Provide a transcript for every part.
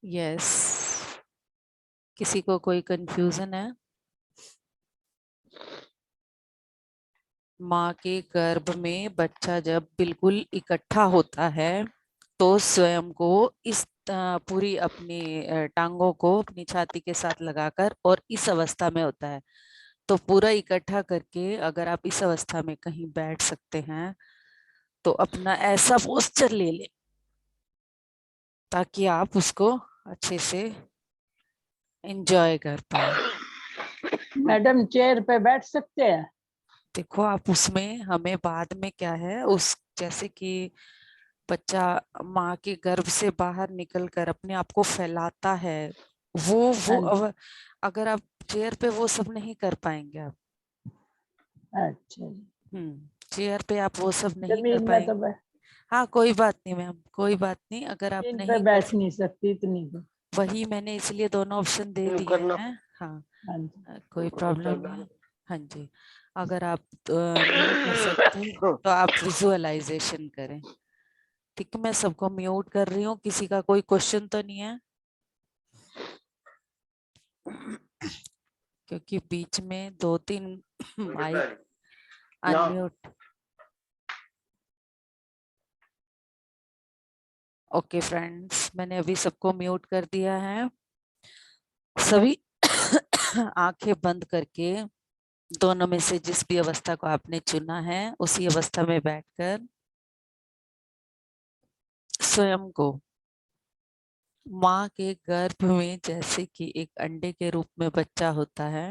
Yes. किसी को कोई कंफ्यूजन है? माँ के गर्भ में बच्चा जब बिल्कुल इकट्ठा होता है तो स्वयं को इस पूरी अपनी टांगों को अपनी छाती के साथ लगाकर और इस अवस्था में होता है। तो पूरा इकट्ठा करके अगर आप इस अवस्था में कहीं बैठ सकते हैं तो अपना ऐसा पोस्चर ले ले ताकि आप उसको अच्छे से एंजॉय कर पाए। मैडम चेयर पे बैठ सकते हैं? देखो आप उसमें हमें बाद में क्या है उस जैसे कि बच्चा माँ के गर्भ से बाहर निकलकर अपने आप को फैलाता है वो हाँ जी। अगर आप चेयर पे वो सब नहीं कर पाएंगे आप। अच्छा जी। चेयर पे आप वो सब नहीं कर जमीन में तो पाएंगे। हाँ कोई बात नहीं मैम, कोई बात नहीं अगर आप जमीन पे नहीं कर। बैठ नहीं सकती इतनी तो। वही मैंने इसलिए दोनों ऑप्शन दे दिए हैं। हाँ। हाँ जी। कोई प्रॉब्लम नहीं। हाँ जी। अगर आप नहीं कर सकते तो आप विजुअलाइजेशन करें। ठीक है, मैं सबको म्यूट कर रही हूँ, किसी का कोई क्वेश्चन तो नहीं है? क्योंकि बीच में 2-3 माइक अनम्यूट। ओके फ्रेंड्स, मैंने अभी सबको म्यूट कर दिया है। सभी आंखें बंद करके दोनों में से जिस भी अवस्था को आपने चुना है उसी अवस्था में बैठकर स्वयं को माँ के गर्भ में जैसे कि एक अंडे के रूप में बच्चा होता है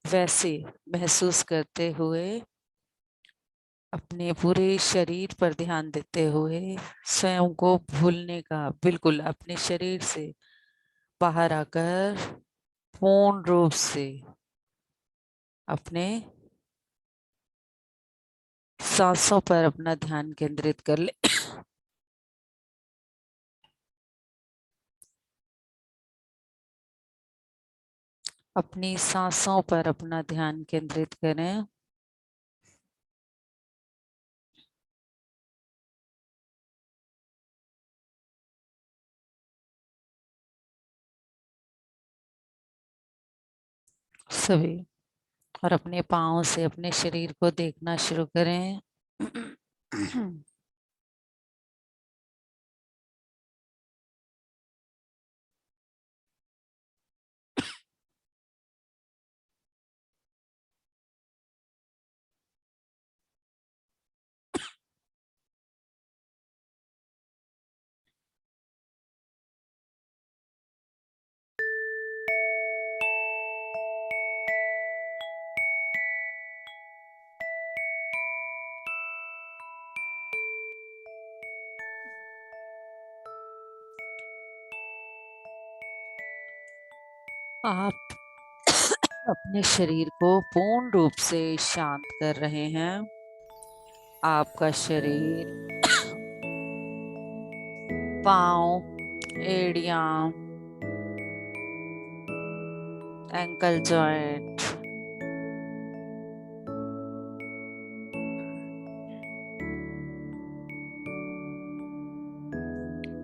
वैसे महसूस करते हुए अपने पूरे शरीर पर ध्यान देते हुए स्वयं को भूलने का, बिल्कुल अपने शरीर से बाहर आकर पूर्ण रूप से अपने सांसों पर अपना ध्यान केंद्रित कर ले। अपनी सांसों पर अपना ध्यान केंद्रित करें। सभी और अपने पाँव से अपने शरीर को देखना शुरू करें। आप अपने शरीर को पूर्ण रूप से शांत कर रहे हैं। आपका शरीर, पाँव, एड़ियां, एंकल जॉइंट,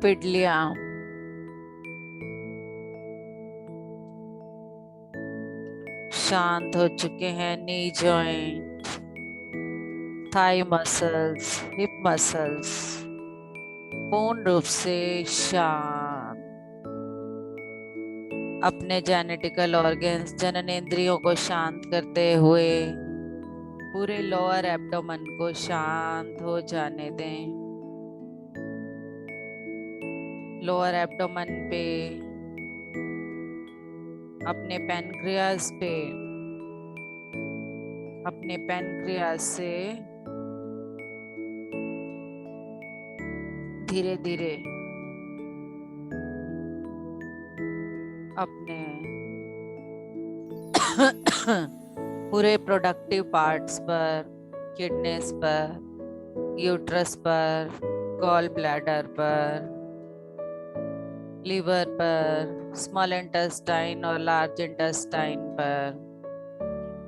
पिडलियां, शांत हो चुके हैं। Knee joint, thigh muscles, hip muscles पूर्ण रूप से शांत। अपने जेनेटिकल ऑर्गन्स, जननेंद्रियों को शांत करते हुए पूरे लोअर एब्डोमेन को शांत हो जाने दें। लोअर एब्डोमेन पे, अपने पैनक्रियाज पे, अपने पैनक्रियाज से धीरे धीरे अपने पूरे प्रोडक्टिव पार्ट्स पर, किडनीज पर, यूट्रस पर, गॉल ब्लैडर पर, लिवर पर, स्मॉल इंटेस्टाइन और लार्ज इंटेस्टाइन पर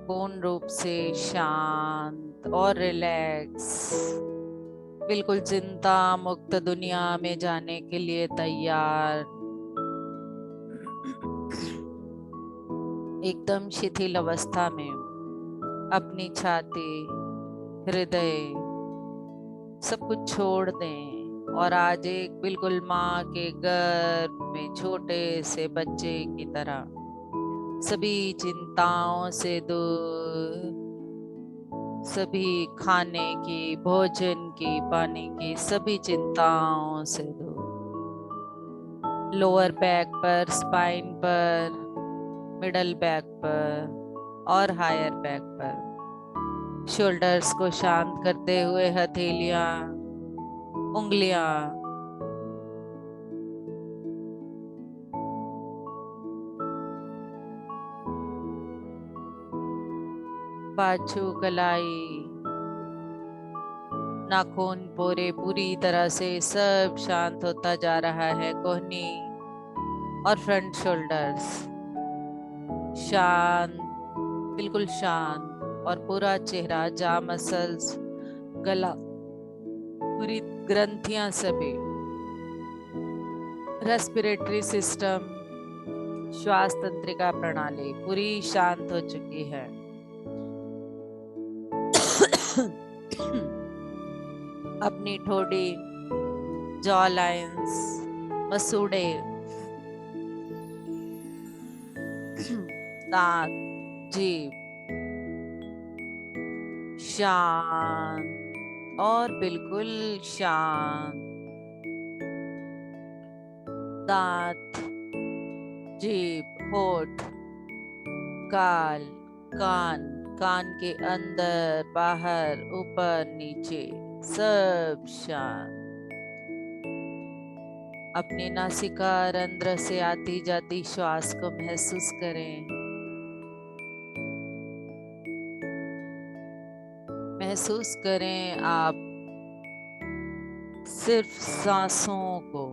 पूर्ण रूप से शांत और रिलैक्स, बिल्कुल चिंता मुक्त दुनिया में जाने के लिए तैयार। एकदम शिथिल अवस्था में अपनी छाती, हृदय सब कुछ छोड़ दें और आज एक बिल्कुल माँ के गर्भ में छोटे से बच्चे की तरह सभी चिंताओं से दूर, सभी खाने की, भोजन की, पानी की सभी चिंताओं से दूर, लोअर बैक पर, स्पाइन पर, मिडल बैक पर और हायर बैक पर, शोल्डर्स को शांत करते हुए हथेलियां, उंगलियां, बाजू, कलाई, नाखून, पोरे पूरी तरह से सब शांत होता जा रहा है। कोहनी और फ्रंट शोल्डर्स शांत, बिल्कुल शांत और पूरा चेहरा, जा मसल्स, गला, पूरी ग्रंथियां सभी, रेस्पिरेटरी सिस्टम, श्वास तंत्रिका प्रणाली पूरी शांत हो चुकी है। अपनी ठोड़ी, जॉ लाइंस, मसूड़े, दांत, जीभ शांत और बिल्कुल शांत। दांत, जीभ, होठ, गाल, कान, कान के अंदर, बाहर, ऊपर, नीचे सब शांत। अपनी नासिका रंध्र से आती जाती श्वास को महसूस करें। महसूस करें आप सिर्फ सांसों को,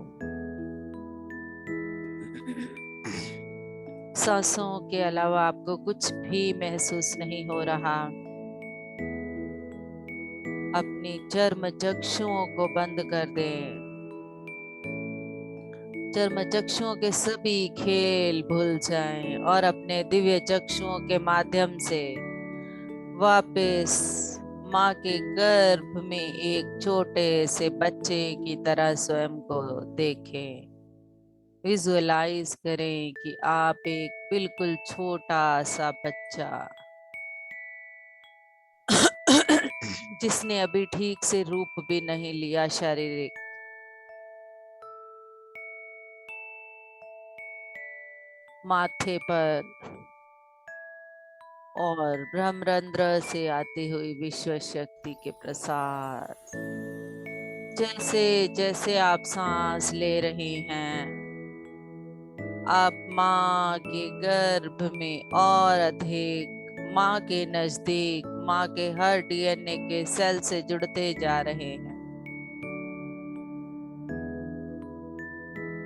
सांसों के अलावा आपको कुछ भी महसूस नहीं हो रहा। अपनी चर्म चक्षुओं को बंद कर दें। चर्म चक्षुओं के सभी खेल भूल जाएं और अपने दिव्य चक्षुओं के माध्यम से वापस माँ के गर्भ में एक छोटे से बच्चे की तरह स्वयं को देखें। विजुअलाइज करें कि आप एक बिल्कुल छोटा सा बच्चा जिसने अभी ठीक से रूप भी नहीं लिया शारीरिक, माथे पर और ब्रह्मरंध्र से आती हुई विश्व शक्ति के प्रसार, जैसे जैसे आप सांस ले रहे हैं आप माँ के गर्भ में और अधिक माँ के नजदीक, माँ के हर डीएनए के सेल से जुड़ते जा रहे हैं।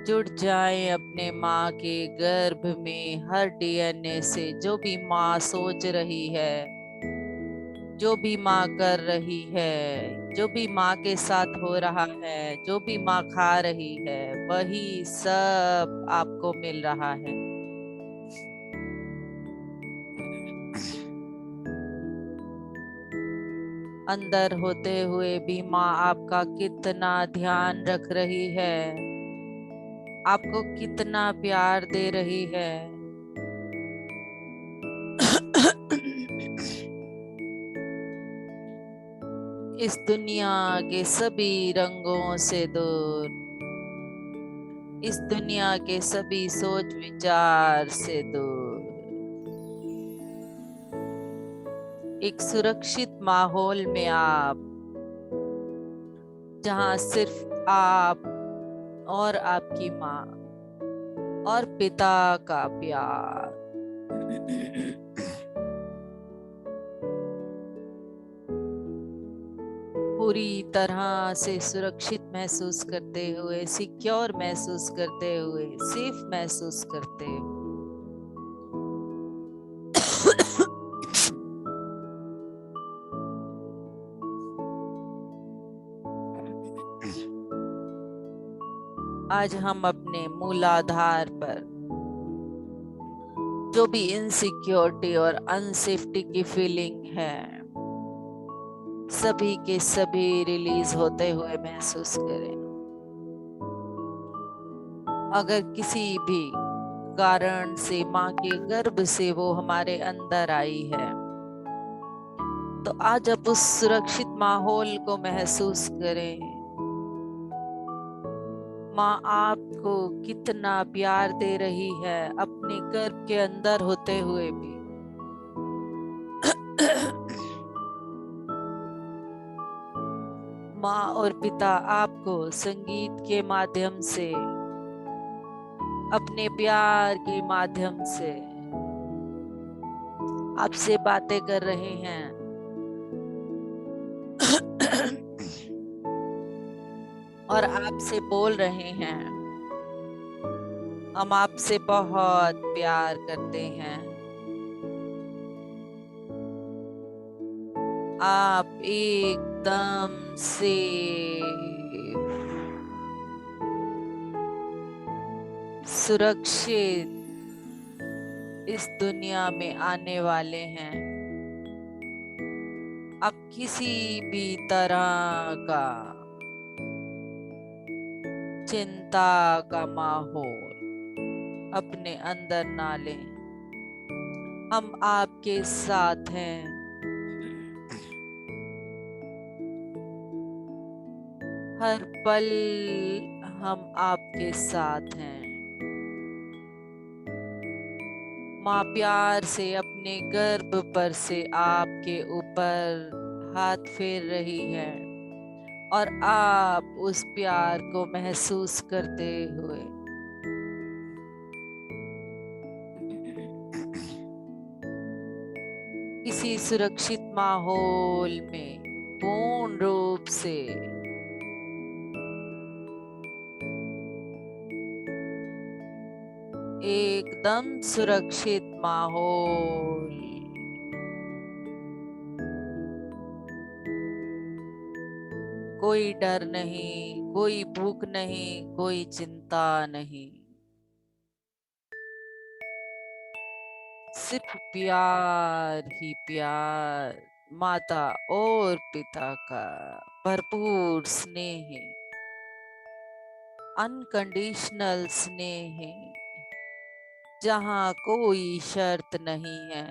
जुड़ जाएं अपने माँ के गर्भ में हर डीएनए से। जो भी माँ सोच रही है, जो भी माँ कर रही है, जो भी माँ के साथ हो रहा है, जो भी माँ खा रही है, वही सब आपको मिल रहा है। अंदर होते हुए भी माँ आपका कितना ध्यान रख रही है, आपको कितना प्यार दे रही है। इस दुनिया के सभी रंगों से दूर, इस दुनिया के सभी सोच विचार से दूर, एक सुरक्षित माहौल में आप, जहां सिर्फ आप और आपकी माँ और पिता का प्यार, पूरी तरह से सुरक्षित महसूस करते हुए, सिक्योर महसूस करते हुए, सेफ महसूस करते हुए आज हम अपने मूलाधार पर जो भी इनसिक्योरिटी और अनसेफ्टी की फीलिंग है, सभी के सभी रिलीज होते हुए महसूस करें। अगर किसी भी कारण से माँ के गर्भ से वो हमारे अंदर आई है, तो आज आप उस सुरक्षित माहौल को महसूस करें। माँ आपको कितना प्यार दे रही है अपने गर्भ के अंदर होते हुए भी। माँ और पिता आपको संगीत के माध्यम से, अपने प्यार के माध्यम से आपसे बातें कर रहे हैं। और आपसे बोल रहे हैं, हम आपसे बहुत प्यार करते हैं। आप एकदम से सुरक्षित इस दुनिया में आने वाले हैं। आप किसी भी तरह का चिंता का माहौल अपने अंदर ना लें। हम आपके साथ हैं। हर पल हम आपके साथ हैं। माँ प्यार से अपने गर्भ पर से आपके ऊपर हाथ फेर रही है और आप उस प्यार को महसूस करते हुए इसी सुरक्षित माहौल में पूर्ण रूप से एकदम सुरक्षित माहौल, कोई डर नहीं, कोई भूख नहीं, कोई चिंता नहीं, सिर्फ प्यार ही प्यार। माता और पिता का भरपूर स्नेह है, अनकंडीशनल स्नेह है, जहाँ कोई शर्त नहीं है,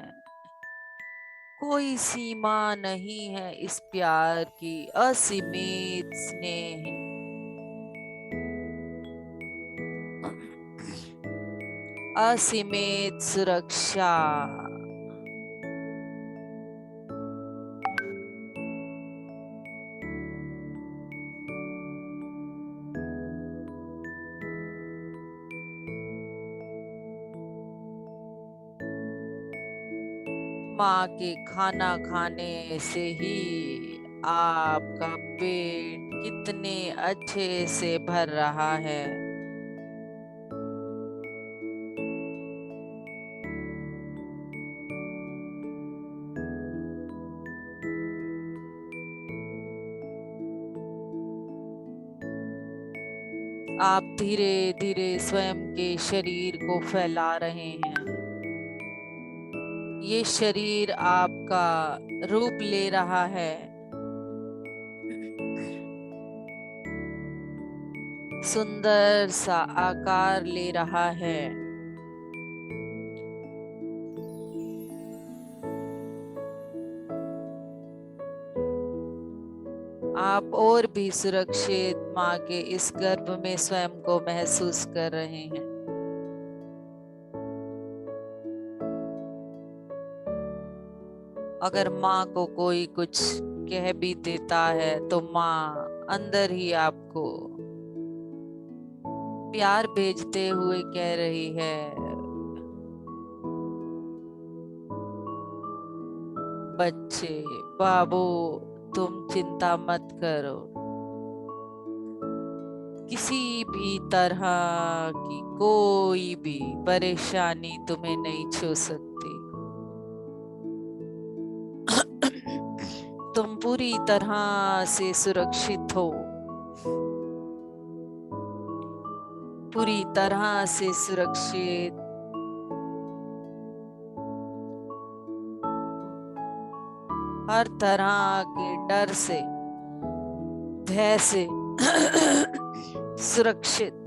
कोई सीमा नहीं है। इस प्यार की असीमित स्नेह, असीमित सुरक्षा। माँ के खाना खाने से ही आपका पेट कितने अच्छे से भर रहा है। आप धीरे धीरे स्वयं के शरीर को फैला रहे हैं। ये शरीर आपका रूप ले रहा है, सुंदर सा आकार ले रहा है। आप और भी सुरक्षित माँ के इस गर्भ में स्वयं को महसूस कर रहे हैं। अगर माँ को कोई कुछ कह भी देता है तो माँ अंदर ही आपको प्यार भेजते हुए कह रही है, बच्चे, बाबू, तुम चिंता मत करो। किसी भी तरह की कोई भी परेशानी तुम्हें नहीं छू सकती। तुम पूरी तरह से सुरक्षित हो, पूरी तरह से सुरक्षित। हर तरह के डर से, भय से सुरक्षित।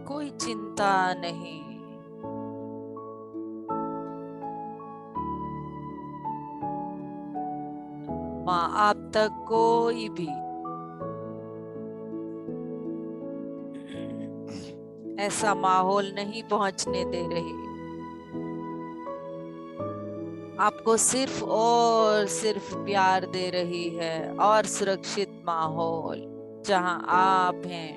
कोई चिंता नहीं। माँ आप तक कोई भी ऐसा माहौल नहीं पहुंचने दे रही। आपको सिर्फ और सिर्फ प्यार दे रही है, और सुरक्षित माहौल जहां आप हैं।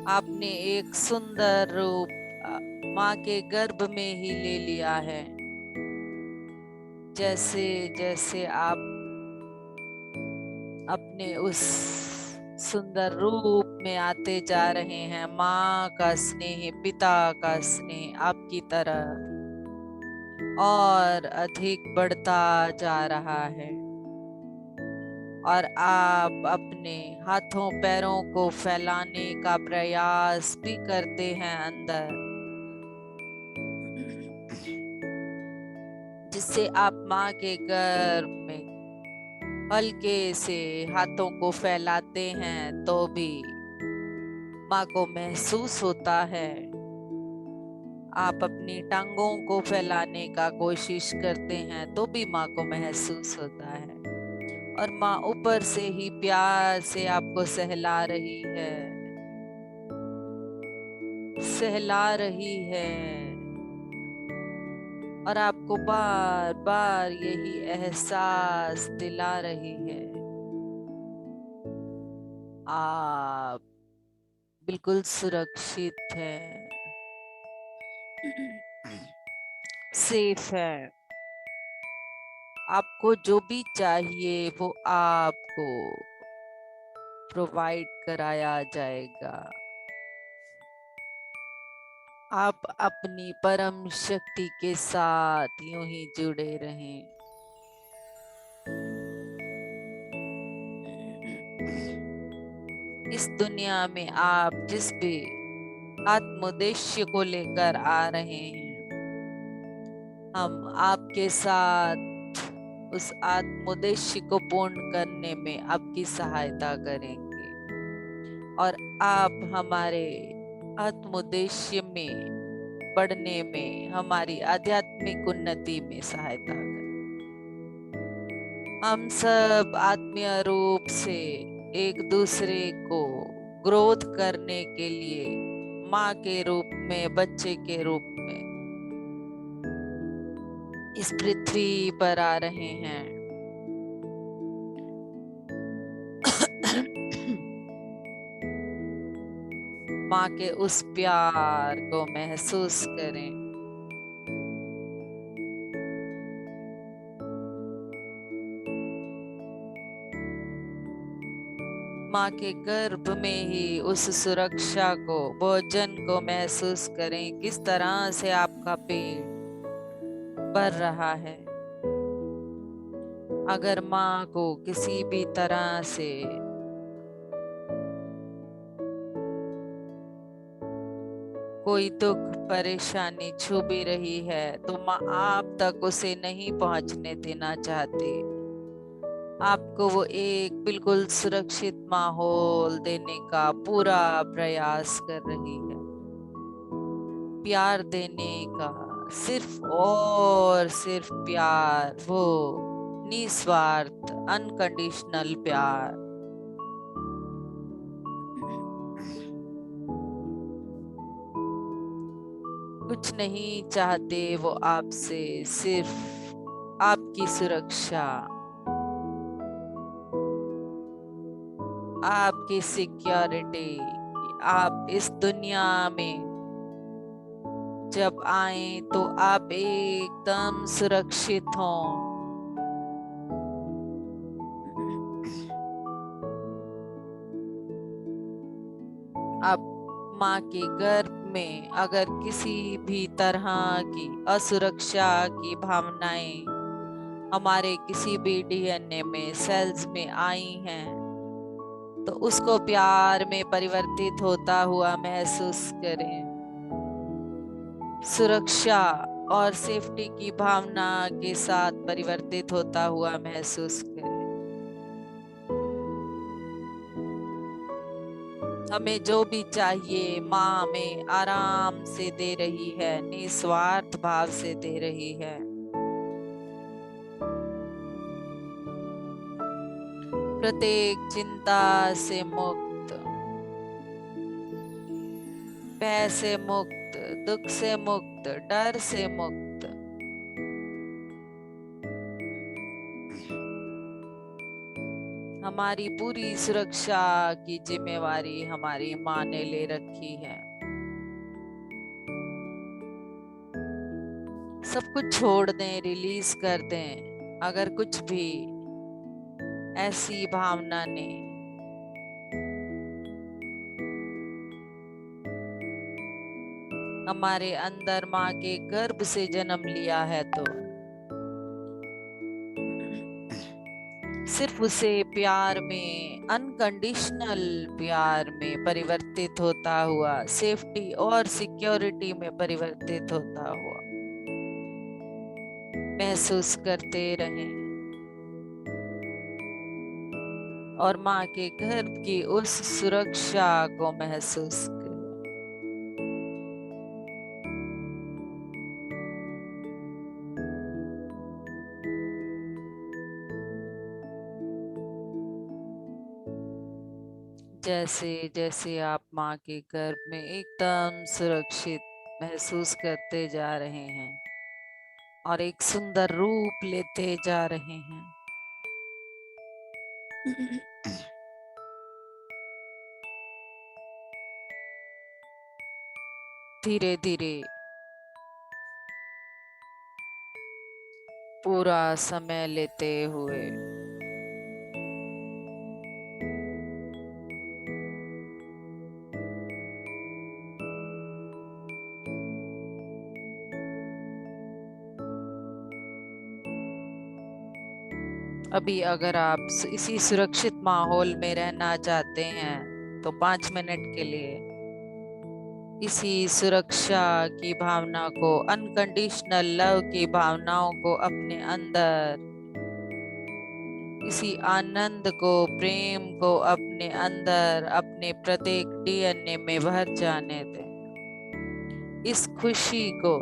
आपने एक सुंदर रूप माँ के गर्भ में ही ले लिया है। जैसे जैसे आप अपने उस सुंदर रूप में आते जा रहे हैं, माँ का स्नेह, पिता का स्नेह आपकी तरह और अधिक बढ़ता जा रहा है। और आप अपने हाथों पैरों को फैलाने का प्रयास भी करते हैं अंदर, जिससे आप माँ के गर्भ में हल्के से हाथों को फैलाते हैं तो भी माँ को महसूस होता है। आप अपनी टांगों को फैलाने का कोशिश करते हैं तो भी माँ को महसूस होता है। और माँ ऊपर से ही प्यार से आपको सहला रही है, सहला रही है। और आपको बार बार यही एहसास दिला रही है, आप बिल्कुल सुरक्षित है, सेफ है। आपको जो भी चाहिए वो आपको प्रोवाइड कराया जाएगा। आप अपनी परम शक्ति के साथ यूं ही जुड़े रहें। इस दुनिया में आप जिस भी आत्मोद्देश्य को लेकर आ रहे हैं, हम आपके साथ उस आत्मोद्देश्य को पूर्ण करने में आपकी सहायता करेंगे। और आप हमारे आत्मोद्देश्य में बढ़ने में, हमारी आध्यात्मिक उन्नति में सहायता करें। हम सब आत्मीय रूप से एक दूसरे को ग्रोथ करने के लिए माँ के रूप में, बच्चे के रूप में इस पृथ्वी पर आ रहे हैं। माँ के उस प्यार को महसूस करें। माँ के गर्भ में ही उस सुरक्षा को, भोजन को महसूस करें, किस तरह से आपका पेट भर रहा है। अगर माँ को किसी भी तरह से कोई दुख परेशानी छू भी रही है तो माँ आप तक उसे नहीं पहुंचने देना चाहती। आपको वो एक बिल्कुल सुरक्षित माहौल देने का पूरा प्रयास कर रही है, प्यार देने का, सिर्फ और सिर्फ प्यार, वो निस्वार्थ अनकंडीशनल प्यार। कुछ नहीं चाहते वो आपसे, सिर्फ आपकी सुरक्षा, आपकी सिक्योरिटी। आप इस दुनिया में जब आए तो आप एकदम सुरक्षित हों। आप माँ के गर्भ में अगर किसी भी तरह की असुरक्षा की भावनाएं हमारे किसी भी डीएनए में सेल्स में आई हैं तो उसको प्यार में परिवर्तित होता हुआ महसूस करें। सुरक्षा और सेफ्टी की भावना के साथ परिवर्तित होता हुआ महसूस करें। हमें जो भी चाहिए माँ हमें आराम से दे रही है, निस्वार्थ भाव से दे रही है। प्रत्येक चिंता से मुक्त, भय से मुक्त, दुख से मुक्त, डर से मुक्त। हमारी पूरी सुरक्षा की जिम्मेवारी हमारी माँ ने ले रखी है। सब कुछ छोड़ दें, रिलीज कर दें। अगर कुछ भी ऐसी भावना ने हमारे अंदर माँ के गर्भ से जन्म लिया है तो सिर्फ उसे प्यार में, अनकंडीशनल प्यार में परिवर्तित होता हुआ, सेफ्टी और सिक्योरिटी में परिवर्तित होता हुआ महसूस करते रहें और माँ के गर्भ की उस सुरक्षा को महसूस करें। जैसे जैसे आप माँ के गर्भ में एकदम सुरक्षित महसूस करते जा रहे हैं और एक सुंदर रूप लेते जा रहे हैं, धीरे धीरे पूरा समय लेते हुए अभी अगर आप इसी सुरक्षित माहौल में रहना चाहते हैं तो 5 मिनट के लिए इसी सुरक्षा की भावना को, अनकंडीशनल लव की भावनाओं को अपने अंदर, इसी आनंद को, प्रेम को अपने अंदर, अपने प्रत्येक डीएनए में भर जाने दें। इस खुशी को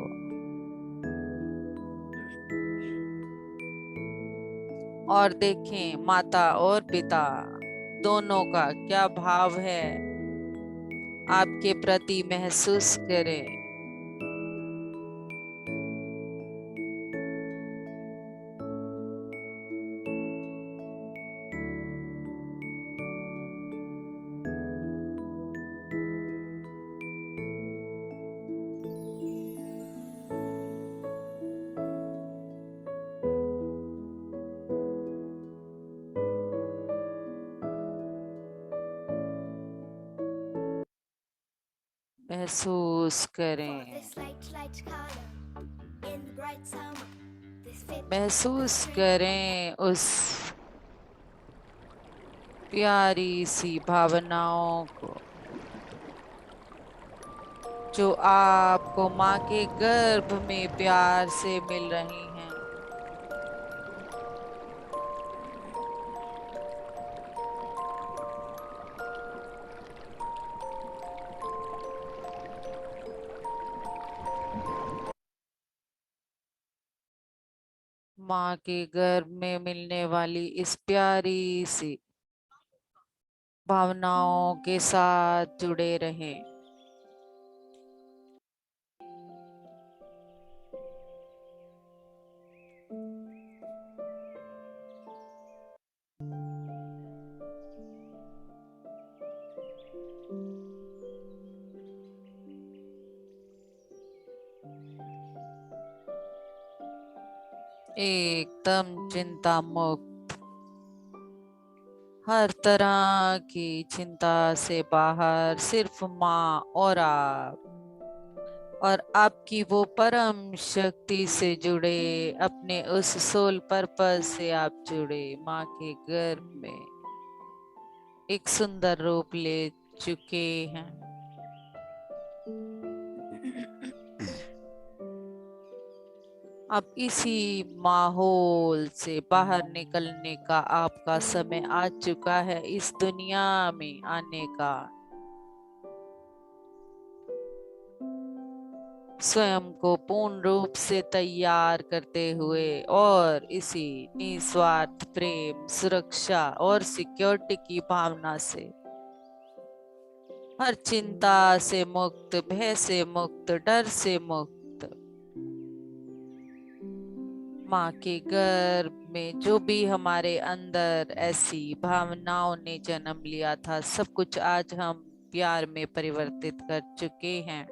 और देखें माता और पिता दोनों का क्या भाव है आपके प्रति, महसूस करें। महसूस करें, महसूस करें उस प्यारी सी भावनाओं को जो आपको माँ के गर्भ में प्यार से मिल रही हैं। माँ के गर्भ में मिलने वाली इस प्यारी सी भावनाओं के साथ जुड़े रहें। एकदम चिंता मुक्त, हर तरह की चिंता से बाहर, सिर्फ माँ और आप। और आपकी वो परम शक्ति से जुड़े, अपने उस सोल पर्पस से आप जुड़े, माँ के गर्भ में एक सुंदर रूप ले चुके हैं। अब इसी माहौल से बाहर निकलने का आपका समय आ चुका है, इस दुनिया में आने का। स्वयं को पूर्ण रूप से तैयार करते हुए और इसी निस्वार्थ प्रेम, सुरक्षा और सिक्योरिटी की भावना से, हर चिंता से मुक्त, भय से मुक्त, डर से मुक्त, माँ के गर्भ में जो भी हमारे अंदर ऐसी भावनाओं ने जन्म लिया था, सब कुछ आज हम प्यार में परिवर्तित कर चुके हैं।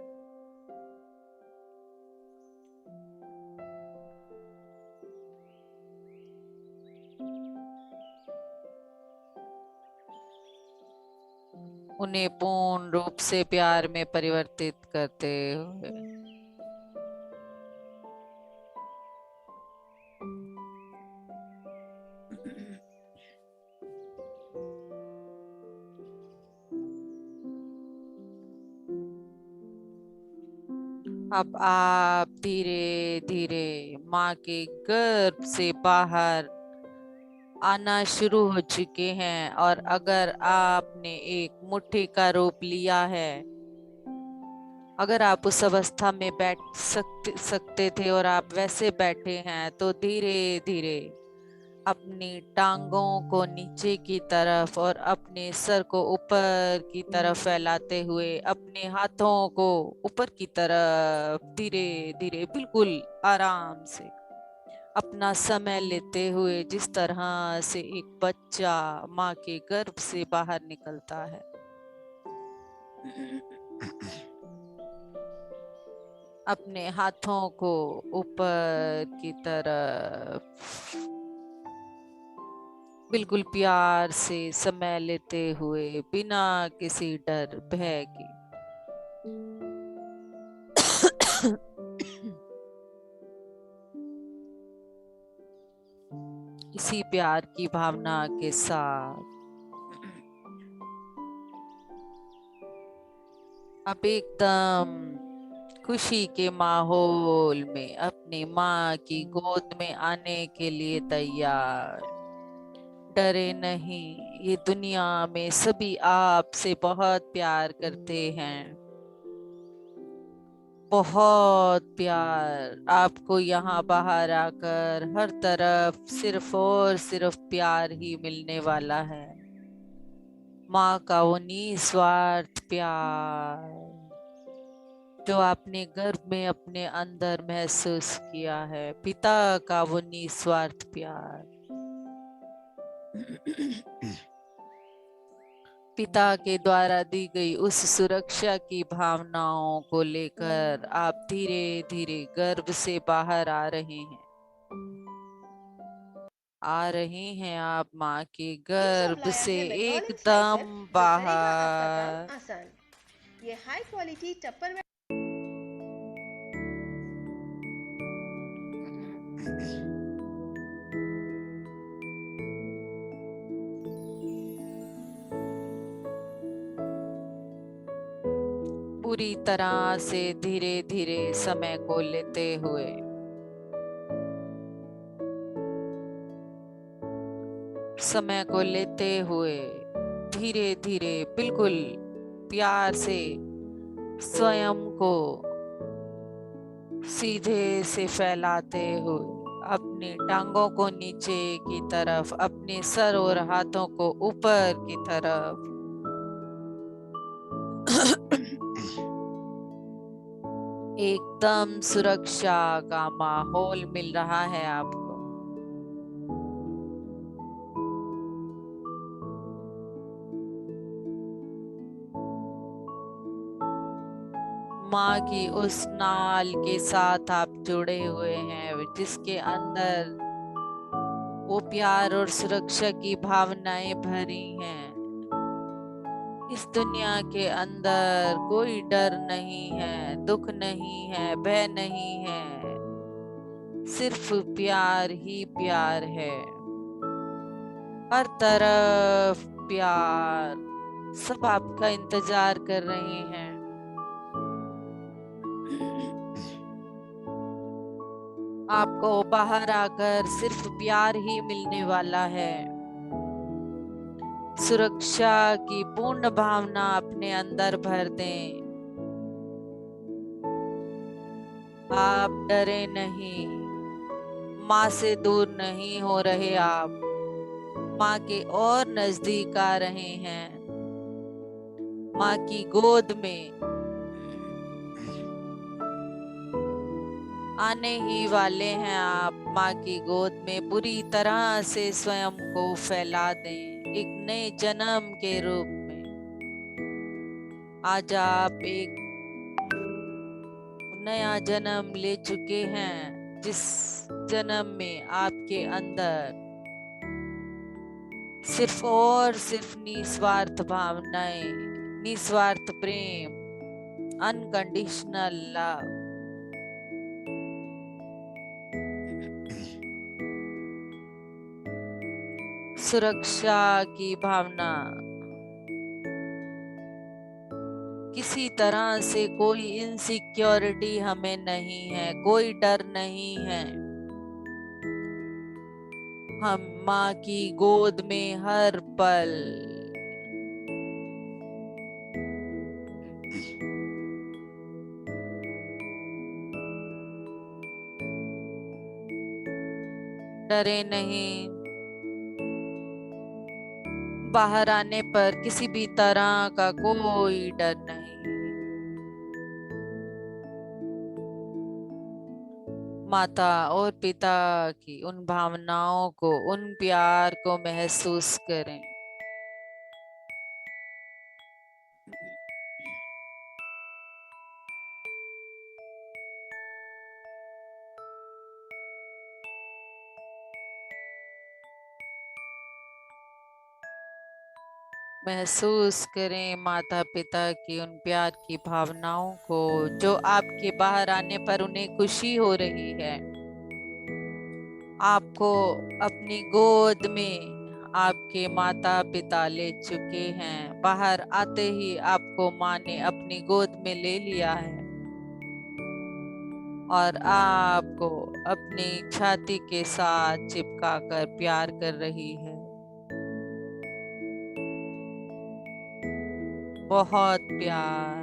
उन्हें पूर्ण रूप से प्यार में परिवर्तित करते हुए अब आप धीरे धीरे माँ के गर्भ से बाहर आना शुरू हो चुके हैं। और अगर आपने एक मुट्ठी का रूप लिया है, अगर आप उस अवस्था में बैठ सकते थे और आप वैसे बैठे हैं, तो धीरे धीरे अपनी टांगों को नीचे की तरफ और अपने सर को ऊपर की तरफ फैलाते हुए, अपने हाथों को ऊपर की तरफ धीरे धीरे बिल्कुल आराम से अपना समय लेते हुए, जिस तरह से एक बच्चा माँ के गर्भ से बाहर निकलता है, अपने हाथों को ऊपर की तरफ बिल्कुल प्यार से समय लेते हुए, बिना किसी डर भय के इसी प्यार की भावना के साथ अब एकदम खुशी के माहौल में अपनी माँ की गोद में आने के लिए तैयार। डरे नहीं, ये दुनिया में सभी आपसे बहुत प्यार करते हैं, बहुत प्यार। आपको यहाँ बाहर आकर हर तरफ सिर्फ और सिर्फ प्यार ही मिलने वाला है। माँ का वो निस्वार्थ प्यार जो आपने गर्भ में अपने अंदर महसूस किया है, पिता का वो निस्वार्थ प्यार, पिता के द्वारा दी गई उस सुरक्षा की भावनाओं को लेकर आप धीरे धीरे गर्भ से बाहर आ रहे हैं। आ रहे हैं आप माँ के गर्भ से एकदम बाहर। आसान। ये हाई क्वालिटी टप्पर पूरी तरह से धीरे धीरे समय को लेते हुए धीरे धीरे बिल्कुल प्यार से स्वयं को सीधे से फैलाते हुए, अपनी टांगों को नीचे की तरफ, अपने सर और हाथों को ऊपर की तरफ एकदम सुरक्षा का माहौल मिल रहा है आपको। माँ की उस नाल के साथ आप जुड़े हुए हैं, जिसके अंदर वो प्यार और सुरक्षा की भावनाएं भरी हैं। इस दुनिया के अंदर कोई डर नहीं है, दुख नहीं है, भय नहीं है, सिर्फ प्यार ही प्यार है। हर तरफ प्यार, सब आपका इंतजार कर रहे हैं। आपको बाहर आकर सिर्फ प्यार ही मिलने वाला है। सुरक्षा की पूर्ण भावना अपने अंदर भर दें। आप डरे नहीं, माँ से दूर नहीं हो रहे आप, माँ के और नजदीक आ रहे हैं। माँ की गोद में आने ही वाले हैं आप। माँ की गोद में पूरी तरह से स्वयं को फैला दें, एक नए जन्म के रूप में। आज आप एक नया जन्म ले चुके हैं, जिस जन्म में आपके अंदर सिर्फ और सिर्फ निस्वार्थ भावनाएं, निस्वार्थ प्रेम, अनकंडीशनल लव, सुरक्षा की भावना, किसी तरह से कोई इनसिक्योरिटी हमें नहीं है, कोई डर नहीं है। हम माँ की गोद में हर पल डरे नहीं। बाहर आने पर किसी भी तरह का कोई डर नहीं। माता और पिता की उन भावनाओं को, उन प्यार को महसूस करें। महसूस करें माता पिता की उन प्यार की भावनाओं को, जो आपके बाहर आने पर उन्हें खुशी हो रही है। आपको अपनी गोद में आपके माता पिता ले चुके हैं। बाहर आते ही आपको माँ ने अपनी गोद में ले लिया है और आपको अपनी छाती के साथ चिपका कर प्यार कर रही है। बहुत प्यार।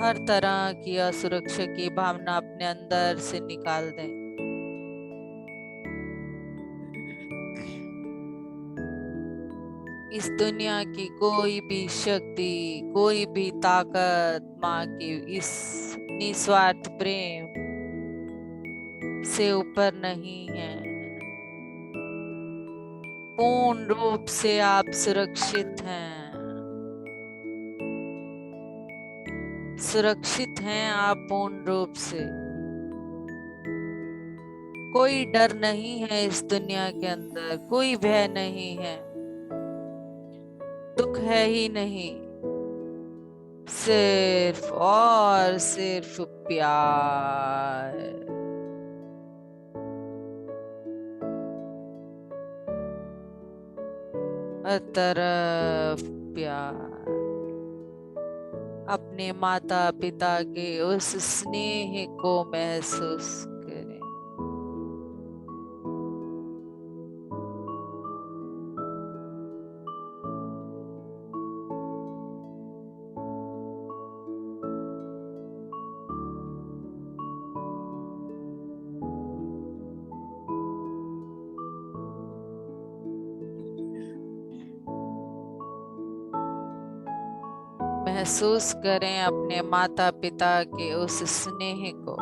हर तरह की असुरक्षा की भावना अपने अंदर से निकाल दें। इस दुनिया की कोई भी शक्ति, कोई भी ताकत माँ की इस निस्वार्थ प्रेम से ऊपर नहीं है। पूर्ण रूप से आप सुरक्षित हैं। सुरक्षित हैं आप पूर्ण रूप से। कोई डर नहीं है इस दुनिया के अंदर, कोई भय नहीं है, दुख है ही नहीं, सिर्फ और सिर्फ प्यार। हर तरफ प्यार। अपने माता पिता के उस स्नेह को महसूस करें। महसूस करें अपने माता पिता के उस स्नेह को।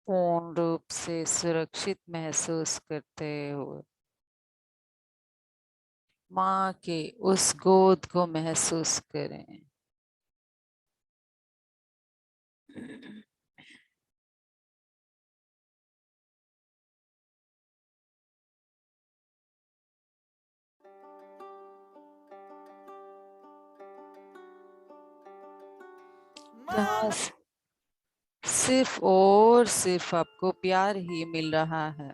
पूर्ण रूप से सुरक्षित महसूस करते हुए माँ के उस गोद को महसूस करें। यहाँ सिर्फ और सिर्फ आपको प्यार ही मिल रहा है।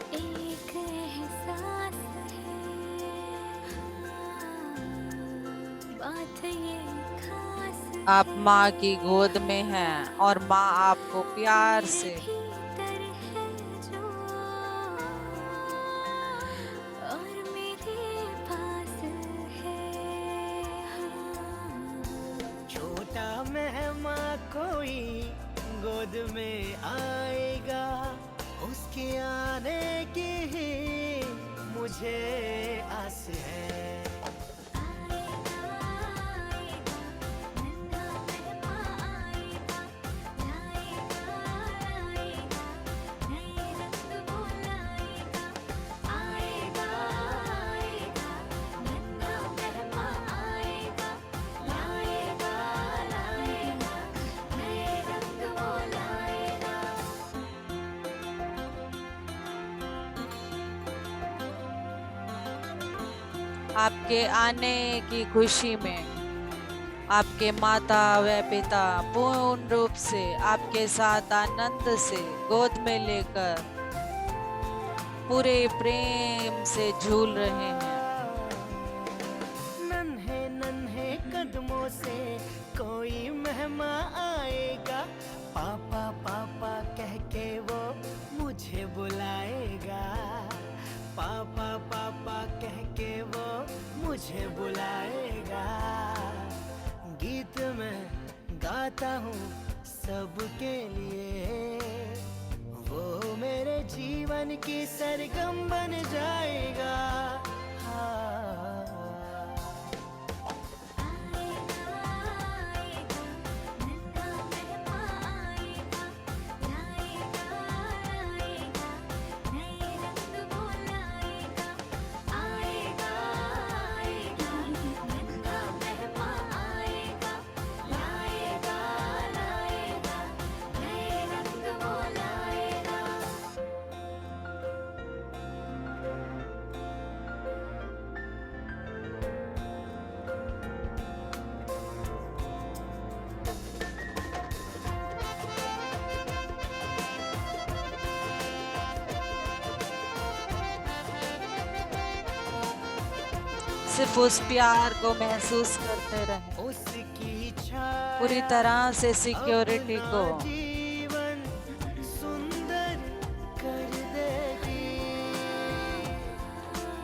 एक एहसास है, बात ये खास आप माँ की गोद में हैं और माँ आपको प्यार से भीतर है जो, और मेरे पास है। छोटा मेहमान कोई गोद में आएगा, उसके आने की ही मुझे आस है। आपके आने की खुशी में आपके माता व पिता पूर्ण रूप से आपके साथ आनंद से गोद में लेकर पूरे प्रेम से झूल रहे हैं। नन्हे नन्हे कदमों से कोई मेहमान आएगा, पापा पापा कह के वो मुझे बुलाएगा, पापा पापा कह के वो मुझे बुलाएगा। गीत में गाता हूँ सबके लिए, वो मेरे जीवन की सरगम बन जाएगा। हाँ। सिर्फ उस प्यार को महसूस करते रहें, उसकी छाया पूरी तरह से सिक्योरिटी को। जीवन सुंदर कर देगी।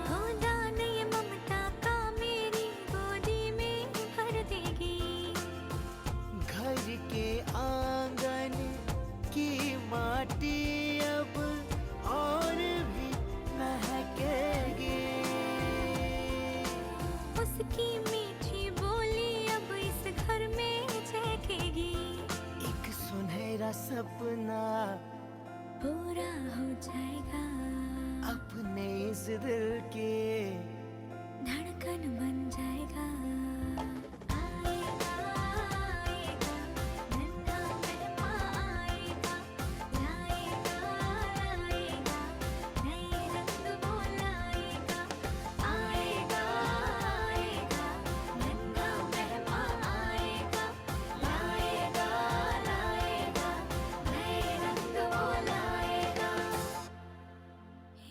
हो दान ये ममता का मेरी गोदी में भर देगी। घर के आंगन की माटी अब और भी महकेगी। उसकी मीठी बोली अब इस घर में झलकेगी। एक सुनहरा सपना पूरा हो जाएगा, अपने इस दिल के धड़कन बन जाएगा। आएगा आएगा नन्हा मेहमान आएगा, लाएगा लाएगा नए रंग वो लाएगा। आएगा आएगा नन्हा मेहमान आएगा, लाएगा लाएगा नए रंग वो लाएगा।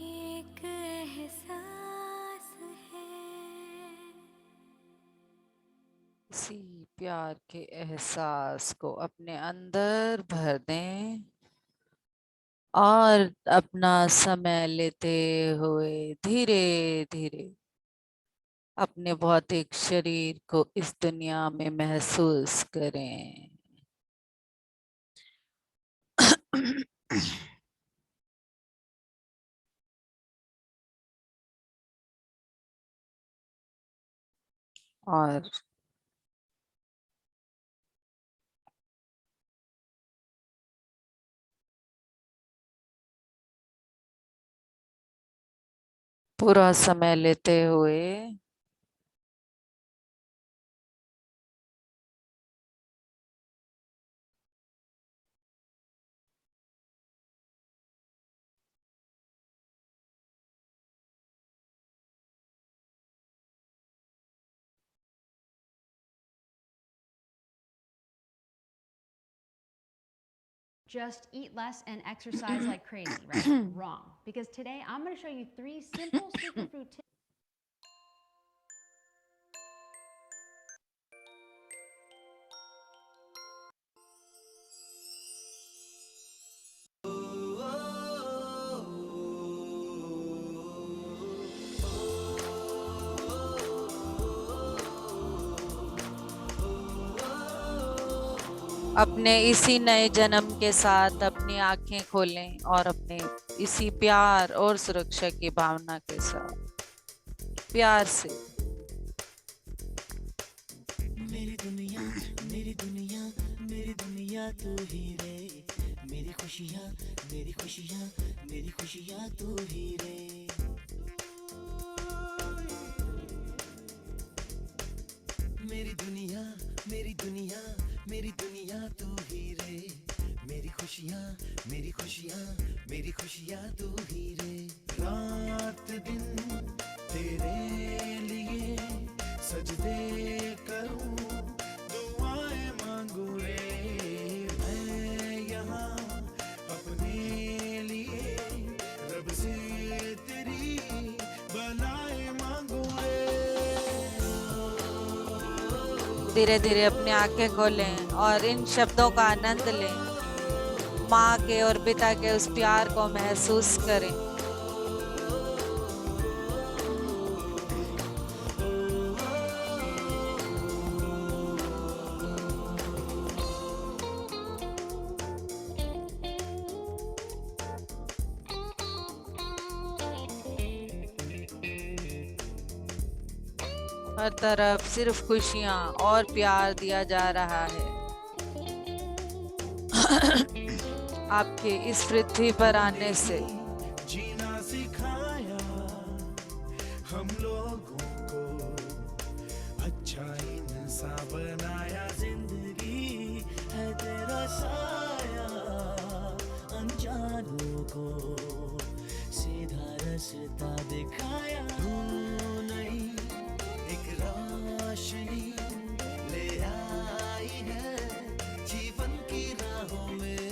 एक एहसास है। इसी प्यार के एहसास को अपने अंदर भर दें और अपना समय लेते हुए धीरे धीरे अपने भौतिक शरीर को इस दुनिया में महसूस करें। और पूरा समय लेते हुए just eat less and exercise like crazy, right? Wrong. Because today I'm going to show you 3 simple superfood tips. अपने इसी नए जन्म के साथ अपनी आंखें खोलें और अपने इसी प्यार और सुरक्षा की भावना के साथ प्यार से मेरी दुनिया मेरी दुनिया मेरी दुनिया तू ही रे, मेरी खुशियाँ मेरी खुशियाँ मेरी खुशियाँ तू ही रे। मेरी दुनिया मेरी दुनिया मेरी दुनिया तू ही रे, मेरी खुशियाँ मेरी खुशियाँ मेरी खुशियाँ तू ही रे। रात दिन तेरे लिए सजदे करूं, दुआएं मांगू रे मैं यहाँ अपने लिए, रब से तेरी भलाएं मांगू रे। धीरे धीरे अपनी आंखें खोलें और इन शब्दों का आनंद लें। माँ के और पिता के उस प्यार को महसूस करें। हर तरफ सिर्फ खुशियाँ और प्यार दिया जा रहा है। आपके इस पृथ्वी पर आने से जीना सिखाया हम लोगों को, अच्छा इंसान बनाया, जिंदगी है तेरा साया, अनजानों को सीधा रास्ता दिखाया। तू नहीं एक रोशनी ले आई है जीवन की राहों में,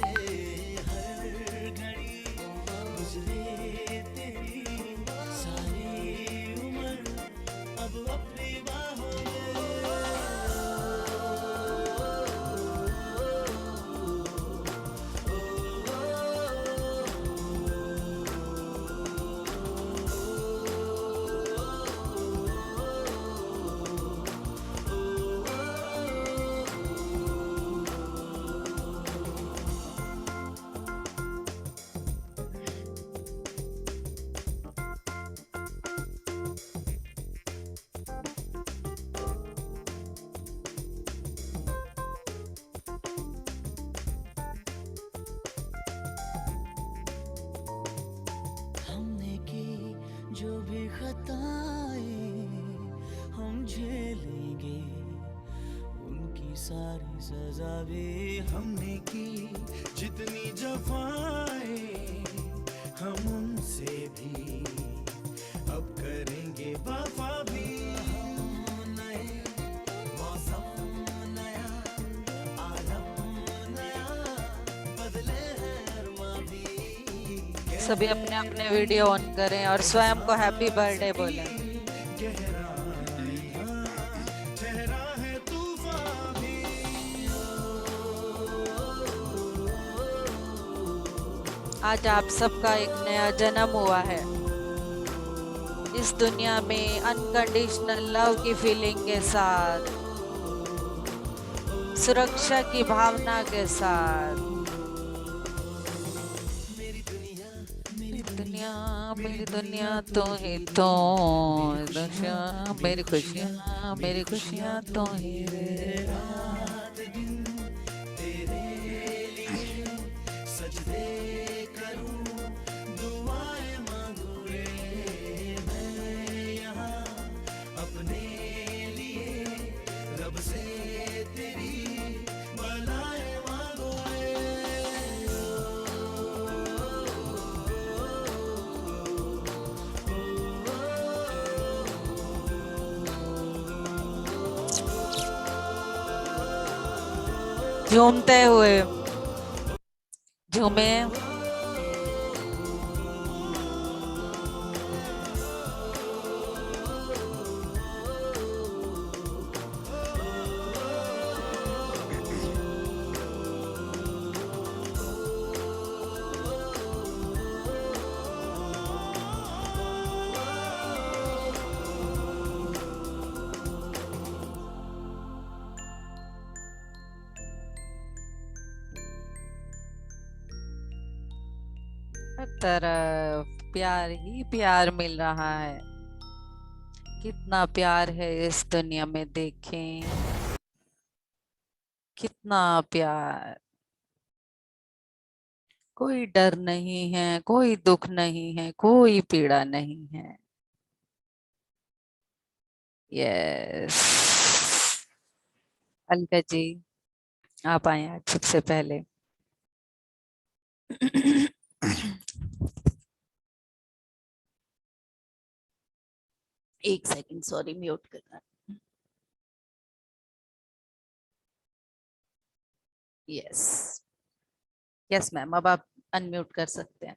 हर घड़ी गुजरे तेरी सारी उम्र अब अपनी बाहों हमने की जो भी खताएं हम झेलेंगे, उनकी सारी सजा भी हमने की, जितनी जफाएं हम उनसे भी अब करेंगे वफा भी। हम नए मौसम नया, आलम नया, बदले हैं अरमा भी। सभी अपने अपने वीडियो ऑन करें और स्वयं को हैप्पी बर्थडे बोलें। ठहरा है तूफान भी। आज आप सबका एक नया जन्म हुआ है। इस दुनिया में अनकंडीशनल लव की फीलिंग के साथ, सुरक्षा की भावना के साथ, मेरी दुनिया दुनिया मेरी दुनिया तू ही तो, दुनिया मेरी खुशियाँ तू ही रे। रात दिन तेरे लिए सजदे करूं, दुआएं मांगू रे मैं यहाँ अपने लिए, रब से तेरी भलाएं मांगू रे। झूमते हुए झूमे हर तरफ प्यार ही प्यार मिल रहा है। कितना प्यार है इस दुनिया में, देखें कितना प्यार। कोई डर नहीं है, कोई दुख नहीं है, कोई पीड़ा नहीं है। यस, अलका जी आप आए आज सबसे पहले। एक सेकंड, सॉरी, म्यूट करना। यस यस मैम, अब आप अनम्यूट कर सकते हैं।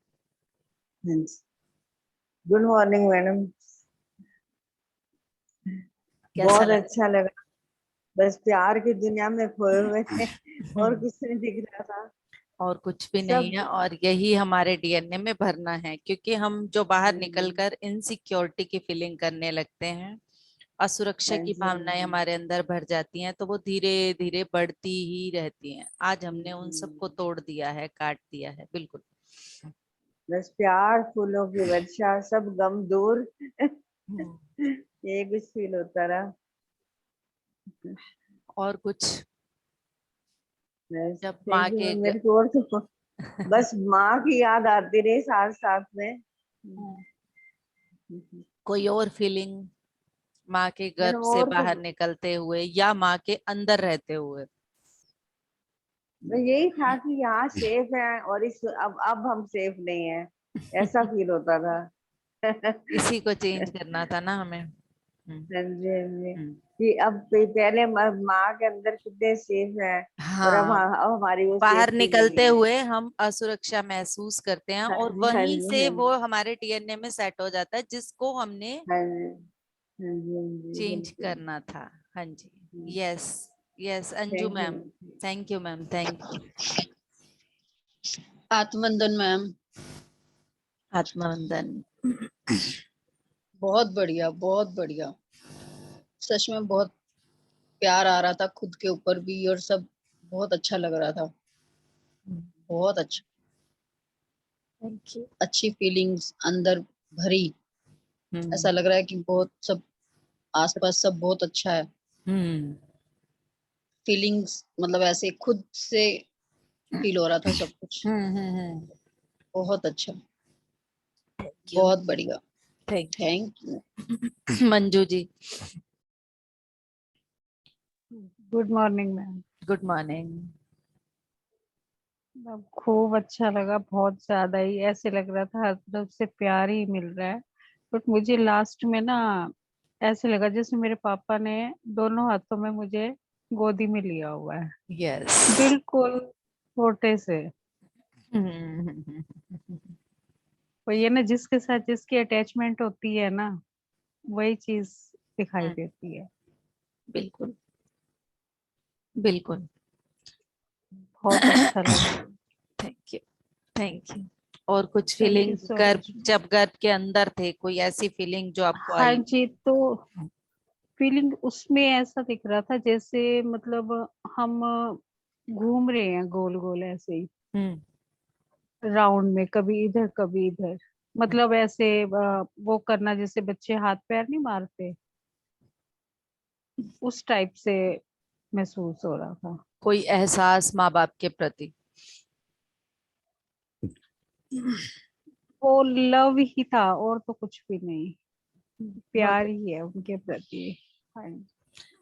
Good morning madam. कैसा बहुत लगा? अच्छा लगा। बस प्यार की दुनिया में खोए हुए थे और कुछ नहीं दिख रहा था। और कुछ भी नहीं है, और यही हमारे डीएनए में भरना है, क्योंकि हम जो बाहर निकलकर इनसिक्योरिटी की फीलिंग करने लगते हैं, असुरक्षा की भावनाएं हमारे अंदर भर जाती हैं, तो वो धीरे धीरे बढ़ती ही रहती हैं। आज हमने उन सबको तोड़ दिया है, काट दिया है। बिल्कुल, बस प्यार, फूलों की वर्षा, सब गम दूर। ये कुछ फील होता रहा। और कुछ बस जब माँ थैंक यू के मेरे को और तो बस माँ की याद आती रही साथ साथ में। कोई और फीलिंग माँ के गर्भ मैडम से और बाहर तो निकलते हुए या माँ के अंदर रहते हुए? बस यही था कि यहाँ सेफ है और इस अब हम सेफ नहीं है, ऐसा फील होता था। इसी को चेंज करना था ना हमें। हाँ जी, हाँ जी। हम्म। कि अब पहले माँ के अंदर कितने सेफ है और अब हाँ, अब हमारी वो बाहर सेफ्टी नहीं निकलते है। हुए हम असुरक्षा महसूस करते हैं, हाँ और जी, हाँ वहीं जी, से हाँ वो जी, हमारे डीएनए में सेट हो जाता है, जिसको हमने हाँ जी, हाँ जी, हाँ जी, चेंज बिल्कुल। करना था। हाँ जी, yes yes Anju thank ma'am, you. Thank you ma'am, thank you. आत्मवंदन मैम। आत्मवंदन। बहुत बढ़िया, बहुत बढ़िया। सच में बहुत प्यार आ रहा था खुद के ऊपर भी, और सब बहुत अच्छा लग रहा था। बहुत अच्छा, थैंक यू। अच्छी फीलिंग्स अंदर भरी। ऐसा लग रहा है कि बहुत सब आसपास सब बहुत अच्छा है। हम्म। फीलिंग्स मतलब ऐसे खुद से फील हो रहा था सब कुछ। हम्म। बहुत अच्छा, थैंक यू, बहुत बढ़िया। Thank thank you. You. Manju ji, good morning ma'am. Good morning. खूब अच्छा लगा, बहुत ज्यादा ही ऐसे लग रहा था हर तरफ से प्यार ही मिल रहा है। बट मुझे लास्ट में ना ऐसे लगा जैसे मेरे पापा ने दोनों हाथों में मुझे गोदी में लिया हुआ है, यस। बिल्कुल छोटे से। वो ये ना जिसके साथ जिसकी अटैचमेंट होती है ना, वही चीज दिखाई देती है। बिल्कुल बिल्कुल। बहुत अच्छा लगा। Thank you, thank you. और कुछ थैंक यू फीलिंग सो गर्भ, मच। जब गर्भ के अंदर थे, कोई ऐसी फीलिंग जो आपको हाँ आई? जी, तो फीलिंग उसमें ऐसा दिख रहा था जैसे मतलब हम घूम रहे हैं गोल गोल ऐसे ही हम्म। राउंड में, कभी इधर कभी इधर। मतलब ऐसे वो करना जैसे बच्चे हाथ पैर नहीं मारते, उस टाइप से महसूस हो रहा था। कोई एहसास माँ बाप के प्रति? वो लव ही था और तो कुछ भी नहीं, प्यार मतलब ही है उनके प्रति। हाँ जी।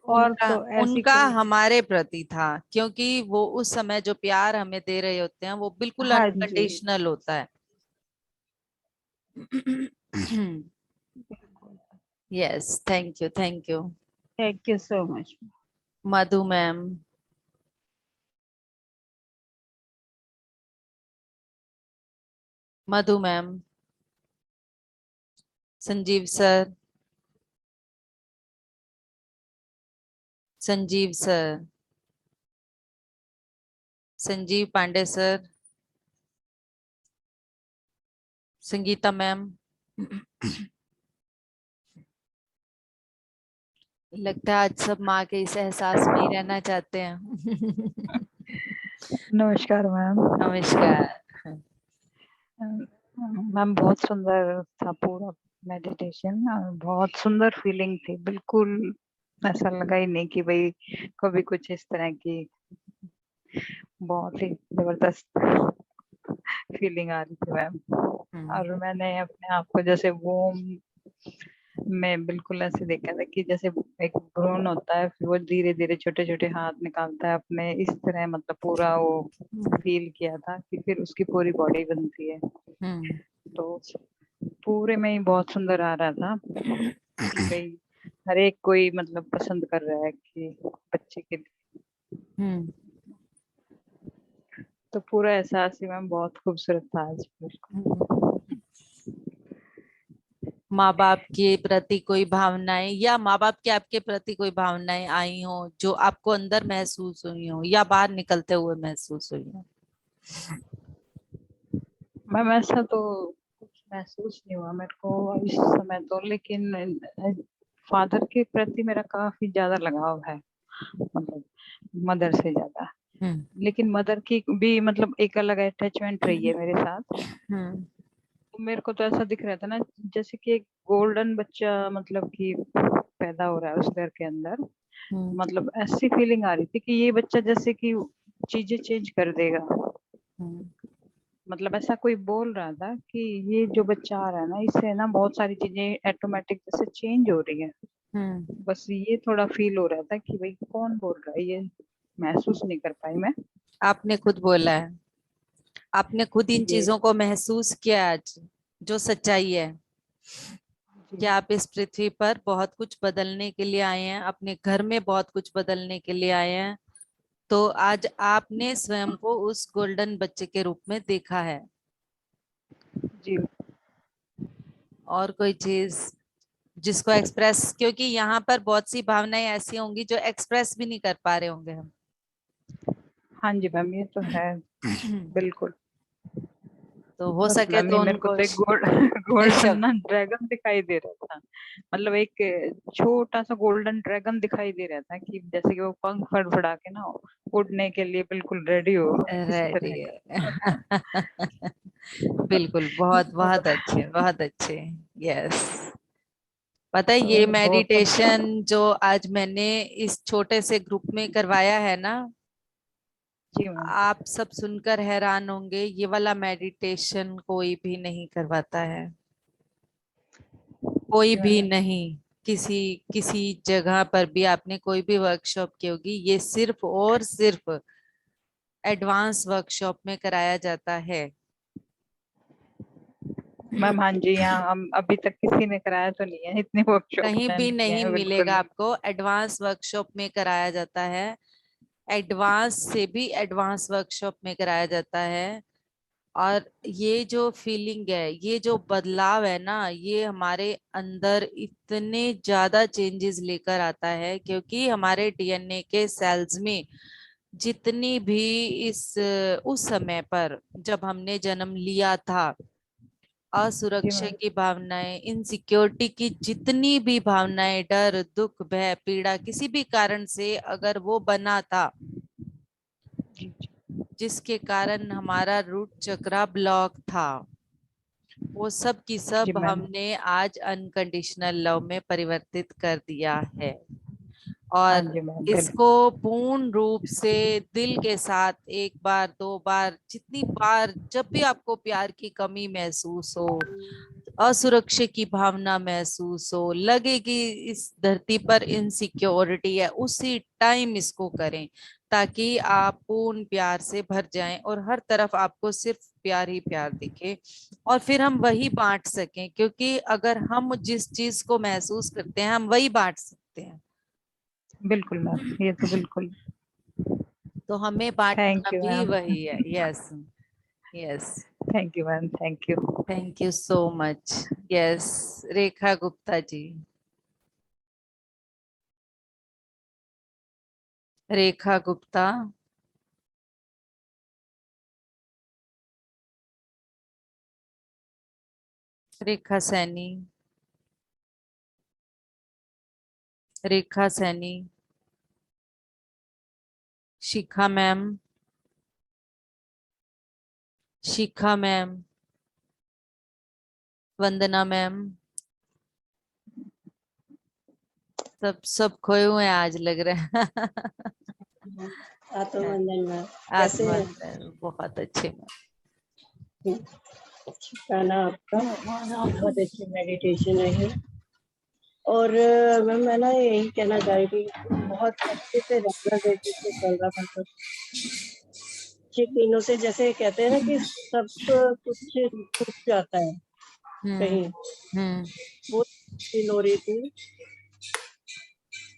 और उनका तो ऐसी उनका कोई। हमारे प्रति था, क्योंकि वो उस समय जो प्यार हमें दे रहे होते हैं वो बिल्कुल हाँ जी। अनकंडीशनल होता है। Yes, thank you, thank you. Thank you so much. Madhu ma'am. Madhu ma'am. Sanjeev sir. Sanjeev sir. Sanjeev Pandey sir. Sangeeta ma'am. लगता है आज सब माँ के इस एहसास में ही रहना चाहते हैं। नमस्कार मैम। नमस्कार। मैम बहुत सुंदर था पूरा मेडिटेशन, बहुत सुंदर फीलिंग थी, बिल्कुल ऐसा लगा ही नहीं कि भाई कभी कुछ इस तरह की, बहुत ही जबरदस्त फीलिंग आ रही थी मैम। और मैंने अपने आप को जैसे वो मैं बिल्कुल ऐसे देखा था कि जैसे एक भ्रूण होता है, फिर वो धीरे धीरे छोटे छोटे हाथ निकालता है अपने, इस तरह मतलब पूरा वो फील किया था कि फिर उसकी पूरी बॉडी बनती है। तो पूरे में ही बहुत सुंदर आ रहा था कि भाई हर एक कोई मतलब पसंद कर रहा है कि बच्चे के लिए। तो पूरा एहसास ही मैम बहुत खूबसूरत था आज बिल्कुल। माँ बाप के प्रति कोई भावनाएं, या माँ बाप के आपके प्रति कोई भावनाएं आई हो जो आपको अंदर महसूस हुई हो या बाहर निकलते हुए महसूस हुई हो? मैम ऐसा तो कुछ महसूस नहीं हुआ मेरे को इस समय तो, लेकिन फादर के प्रति मेरा काफी ज्यादा लगाव है, मतलब मदर से ज्यादा। लेकिन मदर की भी मतलब एक अलग अटैचमेंट रही है मेरे साथ। तो मेरे को तो ऐसा दिख रहा था ना जैसे कि एक गोल्डन बच्चा मतलब कि पैदा हो रहा है उस घर के अंदर। मतलब ऐसी फीलिंग आ रही थी कि ये बच्चा जैसे कि चीजें चेंज कर देगा। मतलब ऐसा कोई बोल रहा था कि ये जो बच्चा आ रहा है ना, इससे ना बहुत सारी चीजें ऑटोमेटिक जैसे चेंज हो रही है। बस ये थोड़ा फील हो रहा था कि भाई कौन बोल रहा है, ये महसूस नहीं कर पाई मैं। आपने खुद बोला है, आपने खुद इन ये चीजों को महसूस किया आज, जो सच्चाई है कि आप इस पृथ्वी पर बहुत कुछ बदलने के लिए आए हैं, अपने घर में बहुत कुछ बदलने के लिए आए हैं। तो आज आपने स्वयं को उस गोल्डन बच्चे के रूप में देखा है। जी। और कोई चीज जिसको एक्सप्रेस, क्योंकि यहाँ पर बहुत सी भावनाएं ऐसी होंगी जो एक्सप्रेस भी नहीं कर पा रहे होंगे हम। हाँ जी मैम, ये तो है बिल्कुल। तो हो बस सके मैम ये तो मेरे को उनको तो एक गोल्डन शब्द। ना ड्रैगन दिखाई दे रहा था, मतलब एक छोटा सा गोल्डन ड्रैगन दिखाई दे रहा था कि जैसे कि वो पंख फड़फड़ा के ना उड़ने के लिए बिल्कुल रेडी हो, इस रेडी तरह का। है। बिल्कुल, बहुत बहुत मतलब अच्छे, बहुत अच्छे। यस। पता है ये बहुत मेडिटेशन जो आज मैंने इस छोटे से ग्रुप में करवाया है ना, जी मैम। आप सब सुनकर हैरान होंगे, ये वाला मेडिटेशन कोई भी नहीं करवाता है। कोई जी भी मैम। नहीं। किसी किसी जगह पर भी आपने कोई भी वर्कशॉप की होगी, ये सिर्फ और सिर्फ एडवांस वर्कशॉप में कराया जाता है। मैम हाँ जी, यहाँ हम अभी तक किसी ने कराया तो नहीं है, इतने वर्कशॉप कहीं भी अटेंड किए नहीं हैं मिलेगा बिल्कुल। आपको, एडवांस वर्कशॉप में कराया जाता है। एडवांस से भी एडवांस वर्कशॉप में कराया जाता है। और ये जो फीलिंग है, ये जो बदलाव है ना, ये हमारे अंदर इतने ज्यादा चेंजेस लेकर आता है, क्योंकि हमारे डीएनए के सेल्स में जितनी भी इस उस समय पर जब हमने जन्म लिया था, जी असुरक्षा मैम। की भावनाएं, इनसिक्योरिटी की जितनी भी भावनाएं, डर, दुख, भय, पीड़ा, किसी भी कारण से अगर वो बना था, जी जी। जिसके कारण हमारा रूट चक्रा ब्लॉक था, वो सब की जी सब मैम। हमने आज अनकंडीशनल लव में परिवर्तित कर दिया है हाँ और जी मैम, इसको पूर्ण रूप से दिल के साथ एक बार, दो बार, जितनी बार जब भी आपको प्यार की कमी महसूस हो, असुरक्षित की भावना महसूस हो, लगे कि इस धरती पर इनसिक्योरिटी है, उसी टाइम इसको करें ताकि आप पूर्ण प्यार से भर जाएं और हर तरफ आपको सिर्फ प्यार ही प्यार दिखे और फिर हम वही बांट सकें, क्योंकि अगर हम जिस चीज को महसूस करते हैं हम वही बांट सकते हैं। बिल्कुल मैम, ये तो बिल्कुल। तो हमें बांटना थैंक यू भी मैम। वही है। Yes, yes, thank you ma'am, thank you. Thank you so much. Yes, Rekha Gupta ji. Rekha Gupta. Rekha Saini. Rekha Saini. Shikha ma'am. Shikha ma'am. Vandana ma'am. सब खोए हुए हैं आज लग रहा है। आत्मवंदन मैम, कैसे हैं? आत्मवंदन, बहुत अच्छे मैम। गाना आपका बहुत अच्छी मेडिटेशन है ये। और मैम मैं ना यही कहना चाह रही थी, बहुत अच्छे से रेगुलर बेसिस पे चल रहा था सब कुछ दिनों से, जैसे कहते हैं ना कि सब कुछ छूट जाता है कहीं, हम्म। वो फील हो रही थी।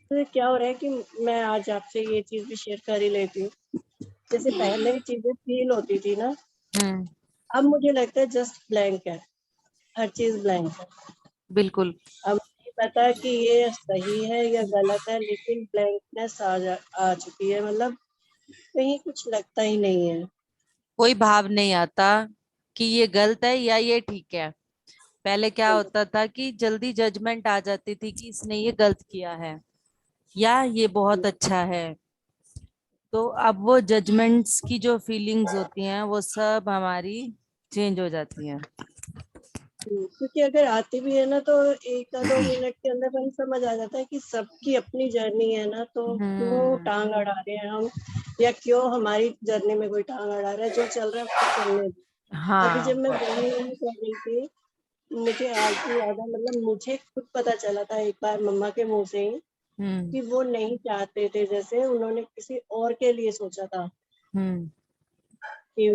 तो क्या हो रहा है कि मैं आज आपसे ये चीज भी शेयर कर ही लेती हूँ। जैसे पहले चीजें फील होती थी ना, हम्म। अब मुझे लगता है जस्ट ब्लैंक है, हर चीज ब्लैंक है। बिल्कुल। अब नहीं पता कि ये सही है या गलत है, लेकिन ब्लैंकनेस आ चुकी है, मतलब कहीं कुछ लगता ही नहीं है। कोई भाव नहीं आता कि ये गलत है या ये ठीक है। पहले क्या होता था कि जल्दी जजमेंट आ जाती थी कि इसने ये गलत किया है या ये बहुत अच्छा है। तो अब वो जजमेंट्स की जो फीलिंग्स होती हैं वो सब हमारी चेंज हो जाती हैं। क्योंकि अगर आती भी है ना तो 1 या 2 मिनट के अंदर वही समझ आ जाता है कि सबकी अपनी जर्नी है ना, तो क्यों टांग अड़ा रहे हैं हम, या क्यों हमारी जर्नी में कोई टांग अड़ा रहा है। जो चल रहा है उसको चलने दो। अभी हाँ। जब मैं वही कर रही थी, मुझे आज भी याद है, मतलब मुझे खुद पता चला था एक बार मम्मा के मुंह से ही हम्म। कि वो नहीं चाहते थे, जैसे उन्होंने किसी और के लिए सोचा था हम्म। कि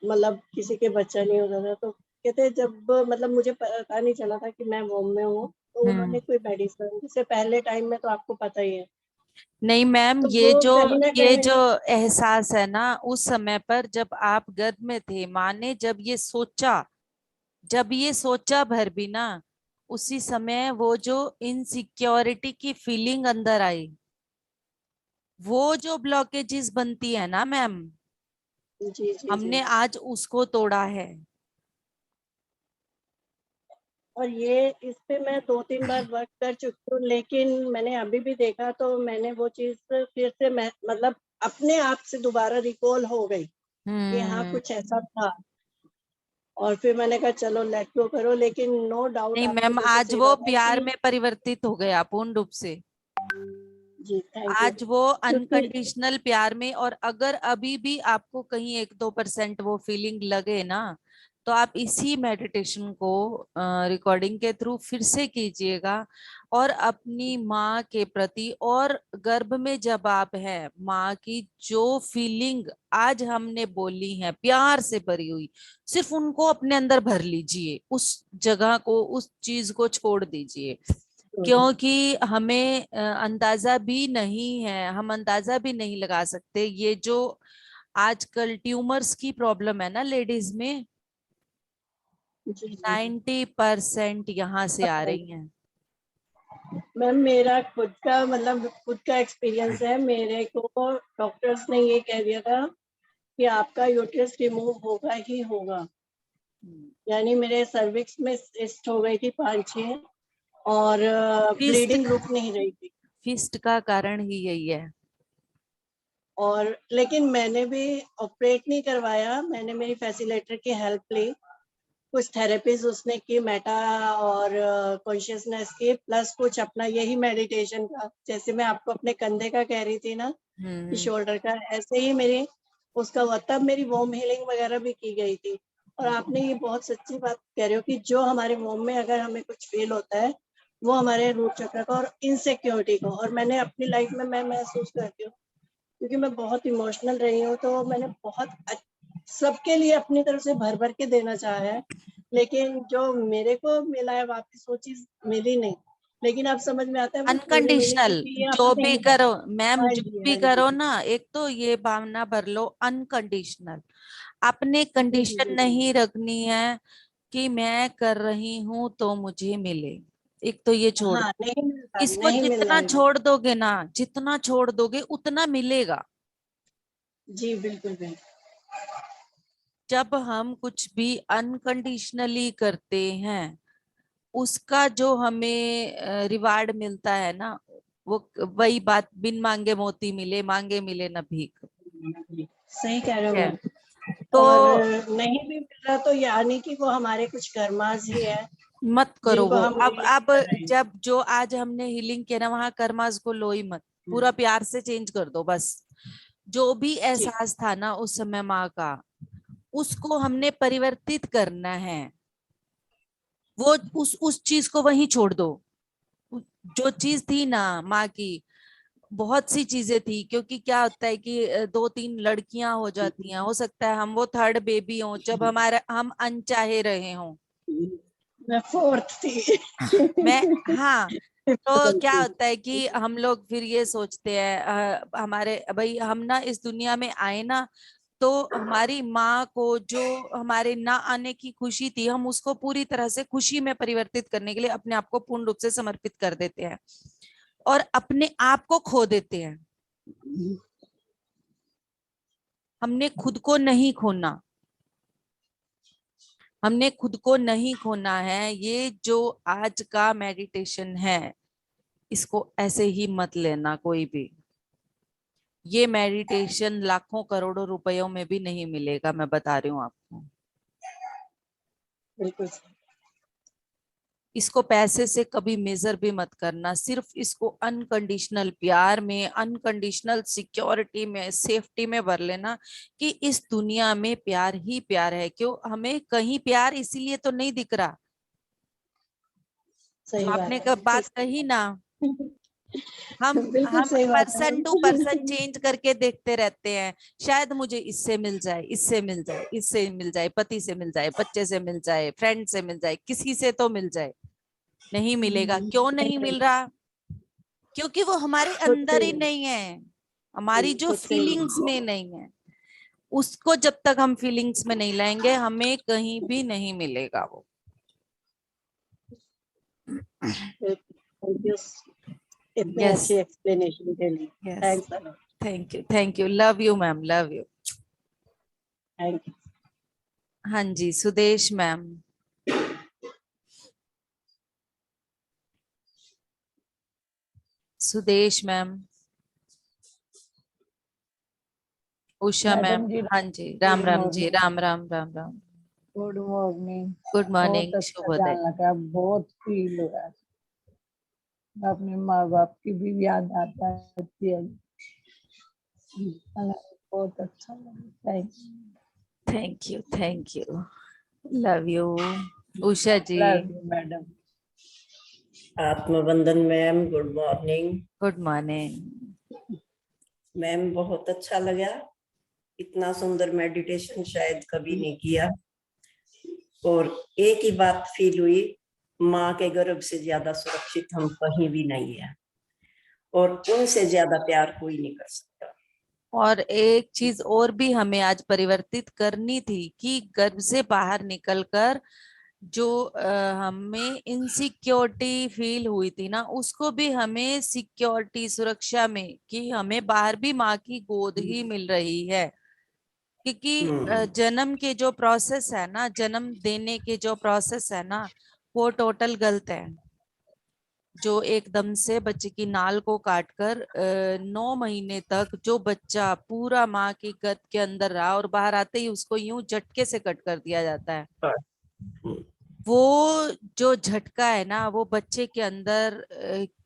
मतलब किसी के बच्चा नहीं होता था। तो कहते जब मतलब मुझे पता नहीं चला था कि मैं वोम में हूँ, तो उन्होंने कोई मेडिसिन, जैसे पहले टाइम में तो आपको पता ही है, नहीं मैम, तो ये वो जो कहीं ना ये कहीं। जो एहसास है ना उस समय पर जब आप गर्भ में थे, माँ ने जब ये सोचा भर भी ना, उसी समय वो जो इनसिक्योरिटी की फीलिंग अंदर आई, वो जो ब्लॉकेजेस बनती है ना मैम, जी जी जी। हमने आज उसको तोड़ा है। और ये इस पे मैं 2-3 बार वर्क कर चुकी हूँ, लेकिन मैंने अभी भी देखा तो मैंने वो चीज फिर से मैं मतलब अपने आप से दोबारा रिकॉल हो गई कि हाँ कुछ ऐसा था। और फिर मैंने कहा चलो लेट गो करो, लेकिन नो डाउट नहीं आपने मैम, जैसे आज सही वो बताया प्यार कि। में परिवर्तित हो गया पूर्ण रूप से। जी थैंक यू। आज वो क्योंकि अनकंडीशनल प्यार में, और अगर अभी भी आपको कहीं 1-2% वो फीलिंग लगे ना, तो आप इसी मेडिटेशन को रिकॉर्डिंग के थ्रू फिर से कीजिएगा और अपनी माँ के प्रति, और गर्भ में जब आप हैं, माँ की जो फीलिंग आज हमने बोली है प्यार से भरी हुई, सिर्फ उनको अपने अंदर भर लीजिए, उस जगह को, उस चीज को छोड़ दीजिए। क्योंकि हमें अंदाजा भी नहीं है, हम अंदाजा भी नहीं लगा सकते ये जो आजकल ट्यूमर्स की प्रॉब्लम है ना लेडीज में, जी जी 90% यहाँ से आ रही हैं। मैम, मेरा खुद का मतलब खुद का एक्सपीरियंस है। मेरे को डॉक्टर्स ने ये कह दिया था कि आपका यूट्रस रिमूव होगा ही होगा। यानी मेरे सर्विक्स में सिस्ट हो गई थी 5-6, और फिस्ट ब्लीडिंग रुक नहीं रही थी। फिस्ट का कारण ही यही है। और लेकिन मैंने भी ऑपरेट नहीं करवाया, मैंने मेरी फैसिलिटेटर की हेल्प ली। कुछ थेरेपीज उसने की मेटा और कॉन्शियसनेस की, प्लस कुछ अपना यही मेडिटेशन का, जैसे मैं आपको अपने कंधे का कह रही थी ना, शोल्डर का, ऐसे ही मेरी उसका हुआ, तब मेरी वोम हीलिंग वगैरह भी की गई थी। और आपने ये बहुत सच्ची बात कह रहे हो कि जो हमारे वोम में अगर हमें कुछ फील होता है वो हमारे रूट चक्र का और इनसिक्योरिटी को, और मैंने अपनी लाइफ में मैं महसूस करती हूँ क्योंकि मैं बहुत इमोशनल रही हूँ, तो मैंने बहुत सबके लिए अपनी तरफ से भर भर के देना चाहा है, लेकिन जो मेरे को मिला है वापस वो चीज मिली नहीं। लेकिन अब समझ में आता है वो क्यों नहीं मिली, अनकंडीशनल क्योंकि ये जो अपने भी ही है। करो मैम, हाँ जो जी, भी हाँ करो जी, ना, एक तो ये भावना भर लो अनकंडीशनल। आपने जी जी कंडीशन बिल्कुल। नहीं रखनी है कि मैं कर रही हूं तो मुझे मिले। एक तो ये छोड़ हाँ, दो। नहीं मिलता, इसको नहीं मिलना जितना है। छोड़ दोगे ना, जितना छोड़ दोगे उतना मिलेगा। जी बिल्कुल बिल्कुल। जब हम कुछ भी अनकंडीशनली करते हैं, उसका जो हमें रिवार्ड मिलता है ना, वो वही बात, बिन मांगे मोती मिले, मांगे मिले न भीख। सही कह रहे हो है मैम। तो और नहीं भी मिल रहा तो यानी कि वो हमारे कुछ कर्मास ही है मत करो जिनको वो। हम रिलीज अब कर रहे हैं। जब जो आज हमने हीलिंग किया ना, वहां कर्मास को लो ही मत, पूरा प्यार से चेंज कर दो बस। जो भी जी एहसास था ना उस समय माँ का, उसको हमने परिवर्तित करना है। वो उस चीज को वहीं छोड़ दो। जो चीज थी ना माँ की, बहुत सी चीजें थी, क्योंकि क्या होता है कि दो तीन लड़कियां हो जाती हैं, हो सकता है हम वो थर्ड बेबी हो जब हमारा हम अनचाहे रहे हों। मैं फोर्थ थी। मैं, हाँ, तो क्या गलती। होता है कि हम लोग फिर ये सोचते हैं हमारे भाई हम ना इस दुनिया में आए ना, तो हमारी माँ को जो हमारे ना आने की खुशी थी, हम उसको पूरी तरह से खुशी में परिवर्तित करने के लिए अपने आप को पूर्ण रूप से समर्पित कर देते हैं और अपने आप को खो देते हैं। हमने खुद को नहीं खोना, हमने खुद को नहीं खोना है। ये जो आज का मेडिटेशन है, इसको ऐसे ही मत लेना कोई भी। ये मेडिटेशन लाखों करोड़ों रुपयों में भी नहीं मिलेगा, मैं बता रही हूँ आपको। बिल्कुल। इसको पैसे से कभी मेजर भी मत करना, सिर्फ इसको अनकंडीशनल प्यार में, अनकंडीशनल सिक्योरिटी में, सेफ्टी में भर लेना कि इस दुनिया में प्यार ही प्यार है। क्यों हमें कहीं प्यार इसीलिए तो नहीं दिख रहा। जो सही आपने बात है, बिल्कुल बात सही। कही ना, हम बिल्कुल हम सही बात है person to ma'am. Person change करके देखते रहते हैं। शायद मुझे इससे मिल जाए, इससे मिल जाए, इससे मिल जाए, पति से मिल जाए, बच्चे से मिल जाए, फ्रेंड से मिल जाए, किसी से तो मिल जाए। नहीं मिलेगा। क्यों नहीं मिल रहा? क्योंकि वो हमारे खुद से अंदर ही नहीं है, हमारी जो खुद से ही। फीलिंग्स में नहीं है। उसको जब तक हम फीलिंग्स में नहीं लाएंगे, हमें कहीं भी नहीं मिलेगा वो। थैंक यू इतने यस, अच्छी एक्सप्लेनेशन के लिए। Yes, thanks a lot. Thank you, thank you, love you ma'am, love you. Thank you. हाँ जी, Sudesh ma'am. Sudesh ma'am, Usha ma'am. Madam ji, हाँ जी, गुड राम राम जी, मॉर्निंग। राम राम, राम राम। Good morning. गुड बहुत मॉर्निंग, अच्छा शुभोदय। जान लगा, बहुत फील हो रहा है। अपने माँ बाप की भी याद आता है। बहुत अच्छा लगा, thank thank you, thank you, love you. Usha ji, love you madam. आत्मबंधन ma'am, good morning. Good morning. Ma'am बहुत अच्छा लगा, इतना सुंदर मेडिटेशन शायद कभी नहीं किया। और एक ही बात फील हुई, माँ के गर्भ से ज्यादा सुरक्षित हम कहीं भी नहीं है, और उनसे ज्यादा प्यार कोई नहीं कर सकता। और एक चीज और भी हमें आज परिवर्तित करनी थी कि गर्भ से बाहर निकलकर जो हमें इनसिक्योरिटी फील हुई थी ना, उसको भी हमें सिक्योरिटी, सुरक्षा में, कि हमें बाहर भी माँ की गोद ही मिल रही है। क्योंकि जन्म के जो प्रोसेस है ना, जन्म देने के जो प्रोसेस है ना, वो टोटल गलत है। जो एकदम से बच्चे की नाल को काटकर 9 महीने तक जो बच्चा पूरा माँ की गर्भ के अंदर रहा और बाहर आते ही उसको यूं झटके से कट कर दिया जाता है। वो जो झटका है ना, वो बच्चे के अंदर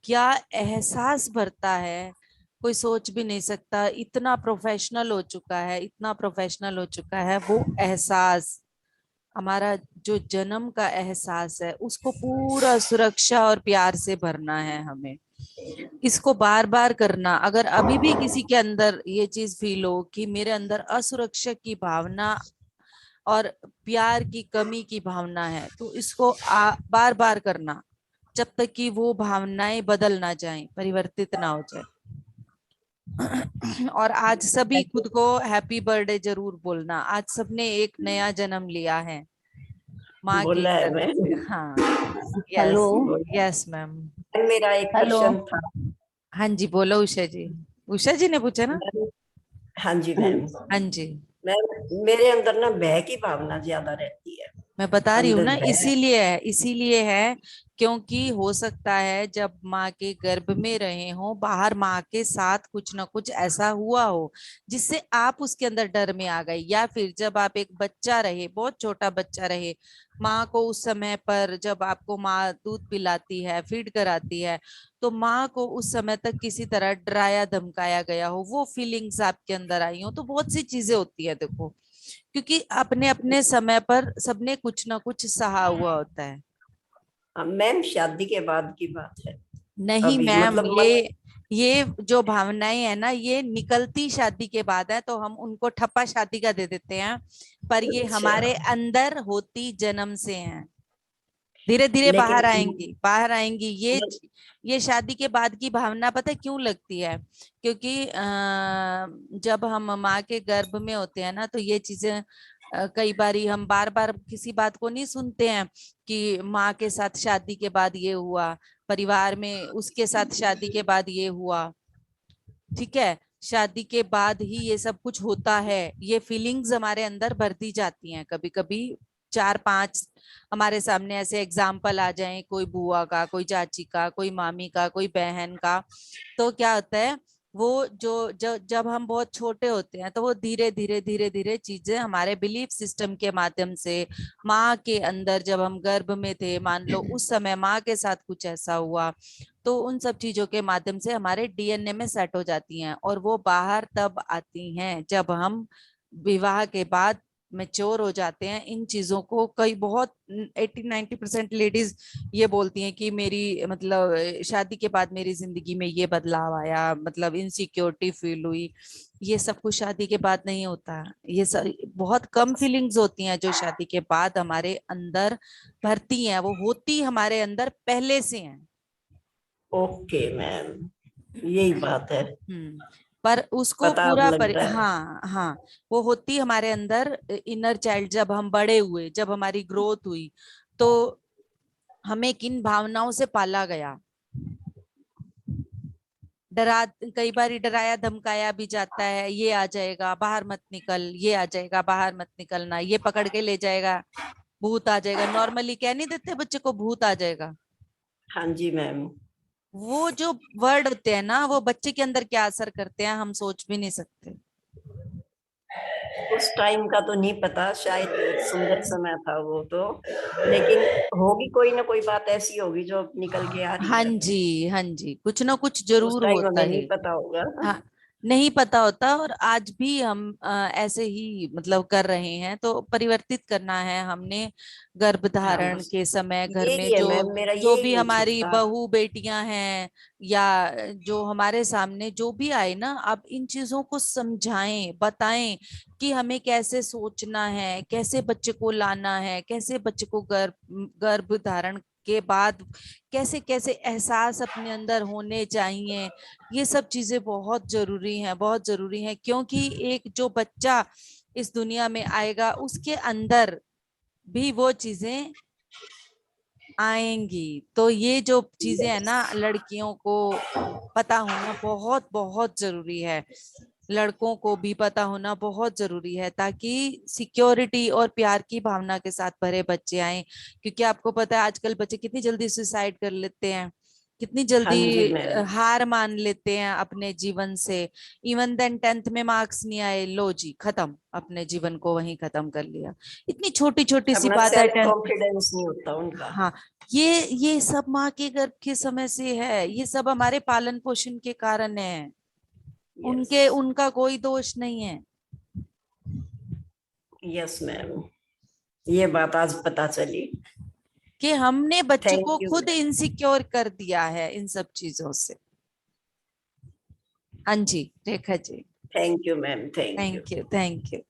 क्या एहसास भरता है, कोई सोच भी नहीं सकता। इतना प्रोफेशनल हो चुका है, इतना प्रोफेशनल हो चुका है वो एहसास। हमारा जो जन्म का एहसास है, उसको पूरा सुरक्षा और प्यार से भरना है हमें। इसको बार बार करना। अगर अभी भी किसी के अंदर ये चीज फील हो कि मेरे अंदर असुरक्षा की भावना और प्यार की कमी की भावना है, तो इसको बार बार करना, जब तक कि वो भावनाएं बदल ना जाएं, परिवर्तित ना हो जाए। और आज सभी खुद को हैप्पी बर्थडे जरूर बोलना। आज सबने एक नया जन्म लिया है माँ के बोला है गर्भ से। मैम। हाँ, हेलो यस, यस मैम। मेरा एक हेलो। क्वेश्चन था। हाँ जी, बोलो उषा जी। उषा जी ने पूछा ना? मैम, हाँ जी मैम। हाँ जी, मैम मेरे अंदर ना भय की भावना ज्यादा रहती है। मैं बता रही हूँ अंदर ना, भय। इसीलिए है क्योंकि हो सकता है जब माँ के गर्भ में रहे हो, बाहर माँ के साथ कुछ ना कुछ ऐसा हुआ हो जिससे आप उसके अंदर डर में आ गए, या फिर जब आप एक बच्चा रहे, बहुत छोटा बच्चा रहे, माँ को उस समय पर जब आपको माँ दूध पिलाती है, फीड कराती है, तो माँ को उस समय तक किसी तरह डराया धमकाया गया हो, वो फीलिंग्स आपके अंदर आई हो। तो बहुत सी चीजें होती है देखो, क्योंकि अपने अपने समय पर सबने कुछ ना कुछ सहा हुआ होता है। मैम शादी के बाद की बात है। नहीं अभी मैम, मतलब मन। ये जो भावनाएं है ना, ये निकलती शादी के बाद है, तो हम उनको ठप्पा शादी का दे देते हैं, पर ये अच्छा। हमारे अंदर होती जन्म से हैं। धीरे धीरे लेकिन बाहर आएंगी मतलब ये शादी के बाद की भावना। पता है क्यों लगती है? क्योंकि जब हम माँ के गर्भ में होते हैं ना, तो ये चीजें कई बारी हम बार बार किसी बात को नहीं सुनते हैं कि माँ के साथ शादी के बाद ये हुआ, परिवार में उसके साथ शादी के बाद ये हुआ। ठीक है, शादी के बाद ही ये सब कुछ होता है। ये फीलिंग्स हमारे अंदर भरती जाती हैं। कभी कभी 4-5 हमारे सामने ऐसे एग्जाम्पल आ जाएं, कोई बुआ का, कोई चाची का, कोई मामी का, कोई बहन का, तो क्या होता है, वो जब हम बहुत छोटे होते हैं, तो वो धीरे धीरे धीरे धीरे चीजें हमारे बिलीफ सिस्टम के माध्यम से, माँ के अंदर जब हम गर्भ में थे, मान लो उस समय माँ के साथ कुछ ऐसा हुआ, तो उन सब चीजों के माध्यम से हमारे डीएनए में सेट हो जाती हैं, और वो बाहर तब आती हैं जब हम विवाह के बाद मेच्योर हो जाते हैं। इन चीजों को कई बहुत 80-90% लेडीज ये बोलती हैं कि मेरी मतलब शादी के बाद मेरी जिंदगी में ये बदलाव आया, मतलब इनसिक्योरिटी फील हुई। ये सब कुछ शादी के बाद नहीं होता। ये सब बहुत कम फीलिंग्स होती हैं जो शादी के बाद हमारे अंदर भरती हैं, वो होती हमारे अंदर पहले से हैं। ओके मैम, यही बात है। पर उसको पता अब पूरा लग रहा है। हाँ हाँ, वो होती हमारे अंदर इनर चाइल्ड। जब हम बड़े हुए, जब हमारी ग्रोथ हुई, तो हमें किन भावनाओं से पाला गया। डरा कई बार डराया धमकाया भी जाता है, ये आ जाएगा बाहर मत निकल, ये आ जाएगा बाहर मत निकलना, ये पकड़ के ले जाएगा, भूत आ जाएगा। नॉर्मली कह नहीं देते बच्चे को भूत आ जाएगा? हाँ जी मैम। वो जो वर्ड होते हैं ना, वो बच्चे के अंदर क्या असर करते हैं हम सोच भी नहीं सकते। उस टाइम का तो नहीं पता, शायद सुंदर समय था वो तो, लेकिन होगी कोई ना कोई बात ऐसी होगी जो निकल के आ रही हाँ है। जी, हाँ जी, कुछ ना कुछ उस जरूर टाइम होता हमें है। नहीं पता होगा। हाँ, नहीं पता होता। और आज भी हम ऐसे ही मतलब कर रहे हैं, तो परिवर्तित करना है हमने। हाँ गर्भधारण बस के समय घर में यही है जो मैम, मेरा जो यही भी नहीं हमारी छूटता। बहू बेटियां हैं, या जो हमारे सामने जो भी आए ना, आप इन चीजों को समझाएं, बताएं कि हमें कैसे सोचना है, कैसे बच्चे को लाना है, कैसे बच्चे को गर्भ धारण के बाद कैसे कैसे एहसास अपने अंदर होने चाहिए। ये सब चीजें बहुत जरूरी हैं, बहुत जरूरी हैं, क्योंकि एक जो बच्चा इस दुनिया में आएगा, उसके अंदर भी वो चीजें आएंगी। तो ये जो चीजें है ना, लड़कियों को पता होना बहुत बहुत जरूरी है, लड़कों को भी पता होना बहुत जरूरी है, ताकि सिक्योरिटी और प्यार की भावना के साथ भरे बच्चे आए। क्योंकि आपको पता है आजकल बच्चे कितनी जल्दी सुसाइड कर लेते हैं। कितनी हाँ जल्दी जी मैम। हार मान लेते हैं अपने जीवन से। इवन देन 10th में मार्क्स नहीं आए, लो जी खत्म, अपने जीवन को वहीं खत्म कर लिया। इतनी छोटी छोटी सी अपना बात है सेल्फ 10th में। कॉन्फिडेंस नहीं होता उनका। हाँ, ये सब माँ के गर्भ के समय से है, ये सब हमारे पालन पोषण के कारण है, यस उनका कोई दोष नहीं है। यस मैम, ये बात आज पता चली। कि हमने बच्चों थैंक को यू खुद मैम। इनसिक्योर कर दिया है इन सब चीजों से। हाँ जी Rekha ji. Thank you ma'am, thank you. Thank you, thank you.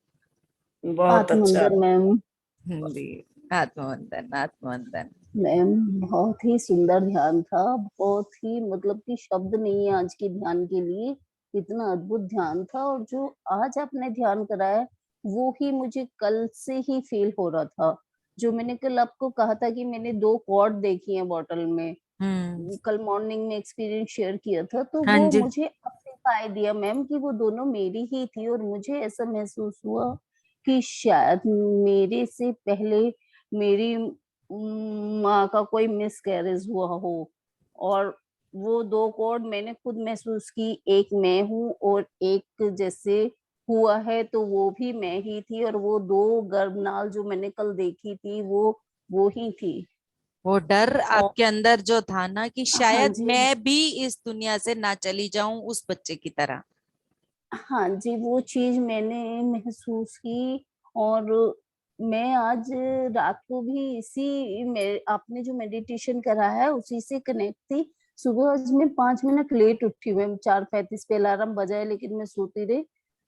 बहुत अच्छा। आत्मवंदन मैम। जी, आत्मवंदन, आत्मवंदन। मैम बहुत ही सुंदर ध्यान था, बहुत ही मतलब कि शब्द नहीं है आज के ध्यान के लिए, इतना अद्भुत ध्यान था। और जो आज आपने ध्यान कराया वो ही मुझे कल से ही फील हो रहा था। जो मैंने कल आपको कहा था कि मैंने 2 कॉर्ड देखी है बॉटल में, कल मॉर्निंग में एक्सपीरियंस शेयर किया था, तो हाँ वो जी। मुझे अब दिखाई दिया मैम कि वो दोनों मेरी ही थी। और मुझे ऐसा महसूस हुआ कि शायद मेरे से पहले मेरी माँ का कोई मिसकैरेज हुआ हो। और वो 2 कॉर्ड मैंने खुद महसूस की, एक मैं हूँ और एक जैसे हुआ है तो वो भी मैं ही थी। और वो 2 गर्भनाल जो मैंने कल देखी थी वो ही थी। वो डर और आपके अंदर जो था ना कि हाँ शायद जी, मैं भी इस दुनिया से ना चली जाऊं उस बच्चे की तरह। हाँ जी, वो चीज़ मैंने महसूस की। और मैं आज रात को भी इसी में आपने जो मेडिटेशन करा है उसी से कनेक्ट थी। सुबह आज मैं 5 मिनट लेट उठी हूँ, 4:35 पे अलार्म बजा है लेकिन मैं सोती रही।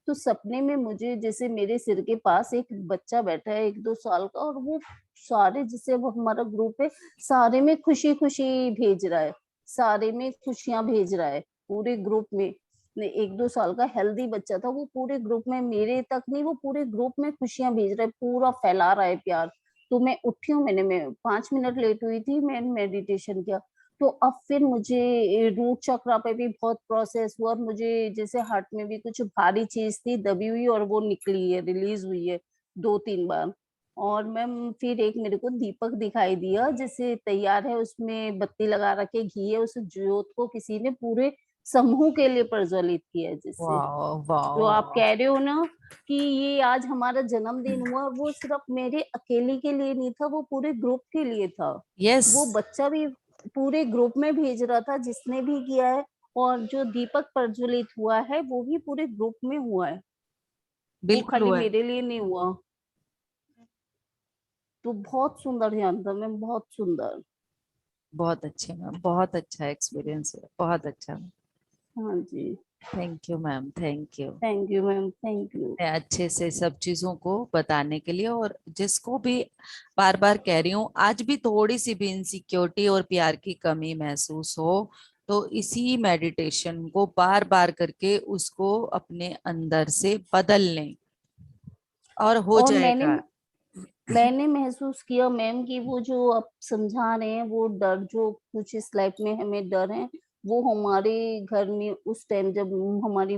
तो सपने में मुझे जैसे मेरे सिर के पास एक बच्चा बैठा है 1-2 साल का, और वो सारे जैसे वो हमारा ग्रुप है, सारे में खुशी-खुशी भेज रहा है, सारे में खुशियाँ भेज रहा है, पूरे ग्रुप में। 1-2 साल का हेल्दी बच्चा था, वो पूरे ग्रुप में, मेरे तक नहीं, वो पूरे ग्रुप में खुशियाँ भेज रहा है, पूरा फैला रहा है प्यार। तो मैं उठी हूँ, मैं 5 मिनट लेट हुई थी, मैंने मेडिटेशन किया। तो अब फिर मुझे रूट चक्रा पे भी बहुत प्रोसेस हुआ, और मुझे जैसे हार्ट में भी कुछ भारी चीज़ थी दबी हुई, और वो निकली है, रिलीज़ हुई है 2-3 बार। और मैम फिर एक मेरे को दीपक दिखाई दिया, जैसे तैयार है, उसमें बत्ती लगा रखे, घी है, उस ज्योत को किसी ने पूरे समूह के लिए प्रज्वलित किया है। जिससे वाह जो आप वाह। कह रहे हो ना कि ये आज हमारा जन्मदिन हुआ, वो सिर्फ मेरे अकेले के लिए नहीं था, वो पूरे ग्रुप के लिए था। यस, वो बच्चा भी पूरे ग्रुप में भेज रहा था जिसने भी किया है, और जो दीपक प्रज्वलित हुआ है वो भी पूरे ग्रुप में हुआ है, वो बिल्कुल खाली हुआ है। मेरे लिए नहीं हुआ। तो बहुत सुंदर ध्यान था मैम, बहुत सुंदर। बहुत अच्छे मैम, बहुत अच्छा एक्सपीरियंस है, बहुत अच्छा। हाँ जी, thank you ma'am, thank you. Thank you ma'am, thank you. अच्छे से सब चीजों को बताने के लिए। और जिसको भी बार बार कह रही हूँ, आज भी थोड़ी सी भी इनसिक्योरिटी और प्यार की कमी महसूस हो तो इसी मेडिटेशन को बार बार करके उसको अपने अंदर से बदल लें और हो और जाएगा। मैंने महसूस किया मैम कि वो जो आप समझा रहे हैं, वो डर जो कुछ इस लाइफ में हमें डर है, वो हमारे घर में उस टाइम जब हमारी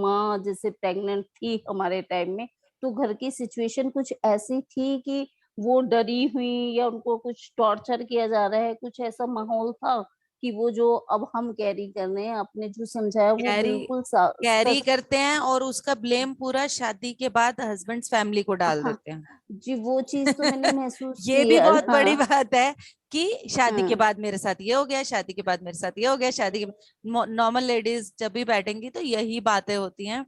माँ जैसे प्रेग्नेंट थी हमारे टाइम में, तो घर की सिचुएशन कुछ ऐसी थी कि वो डरी हुई, या उनको कुछ टॉर्चर किया जा रहा है, कुछ ऐसा माहौल था कि वो जो अब हम कैरी कर रहे हैं, आपने जो समझाया वो कैरी बिल्कुल कैरी सच। करते हैं और उसका ब्लेम पूरा शादी के बाद हस्बैंड्स फैमिली को डाल हाँ देते हैं। जी, वो चीज तो मैंने महसूस ये की भी है। बहुत बड़ी हाँ बात है कि शादी के हाँ बाद मेरे साथ ये हो गया, शादी के बाद मेरे साथ ये हो गया, शादी के नॉर्मल लेडीज जब भी बैठेंगी तो यही बातें होती हैं।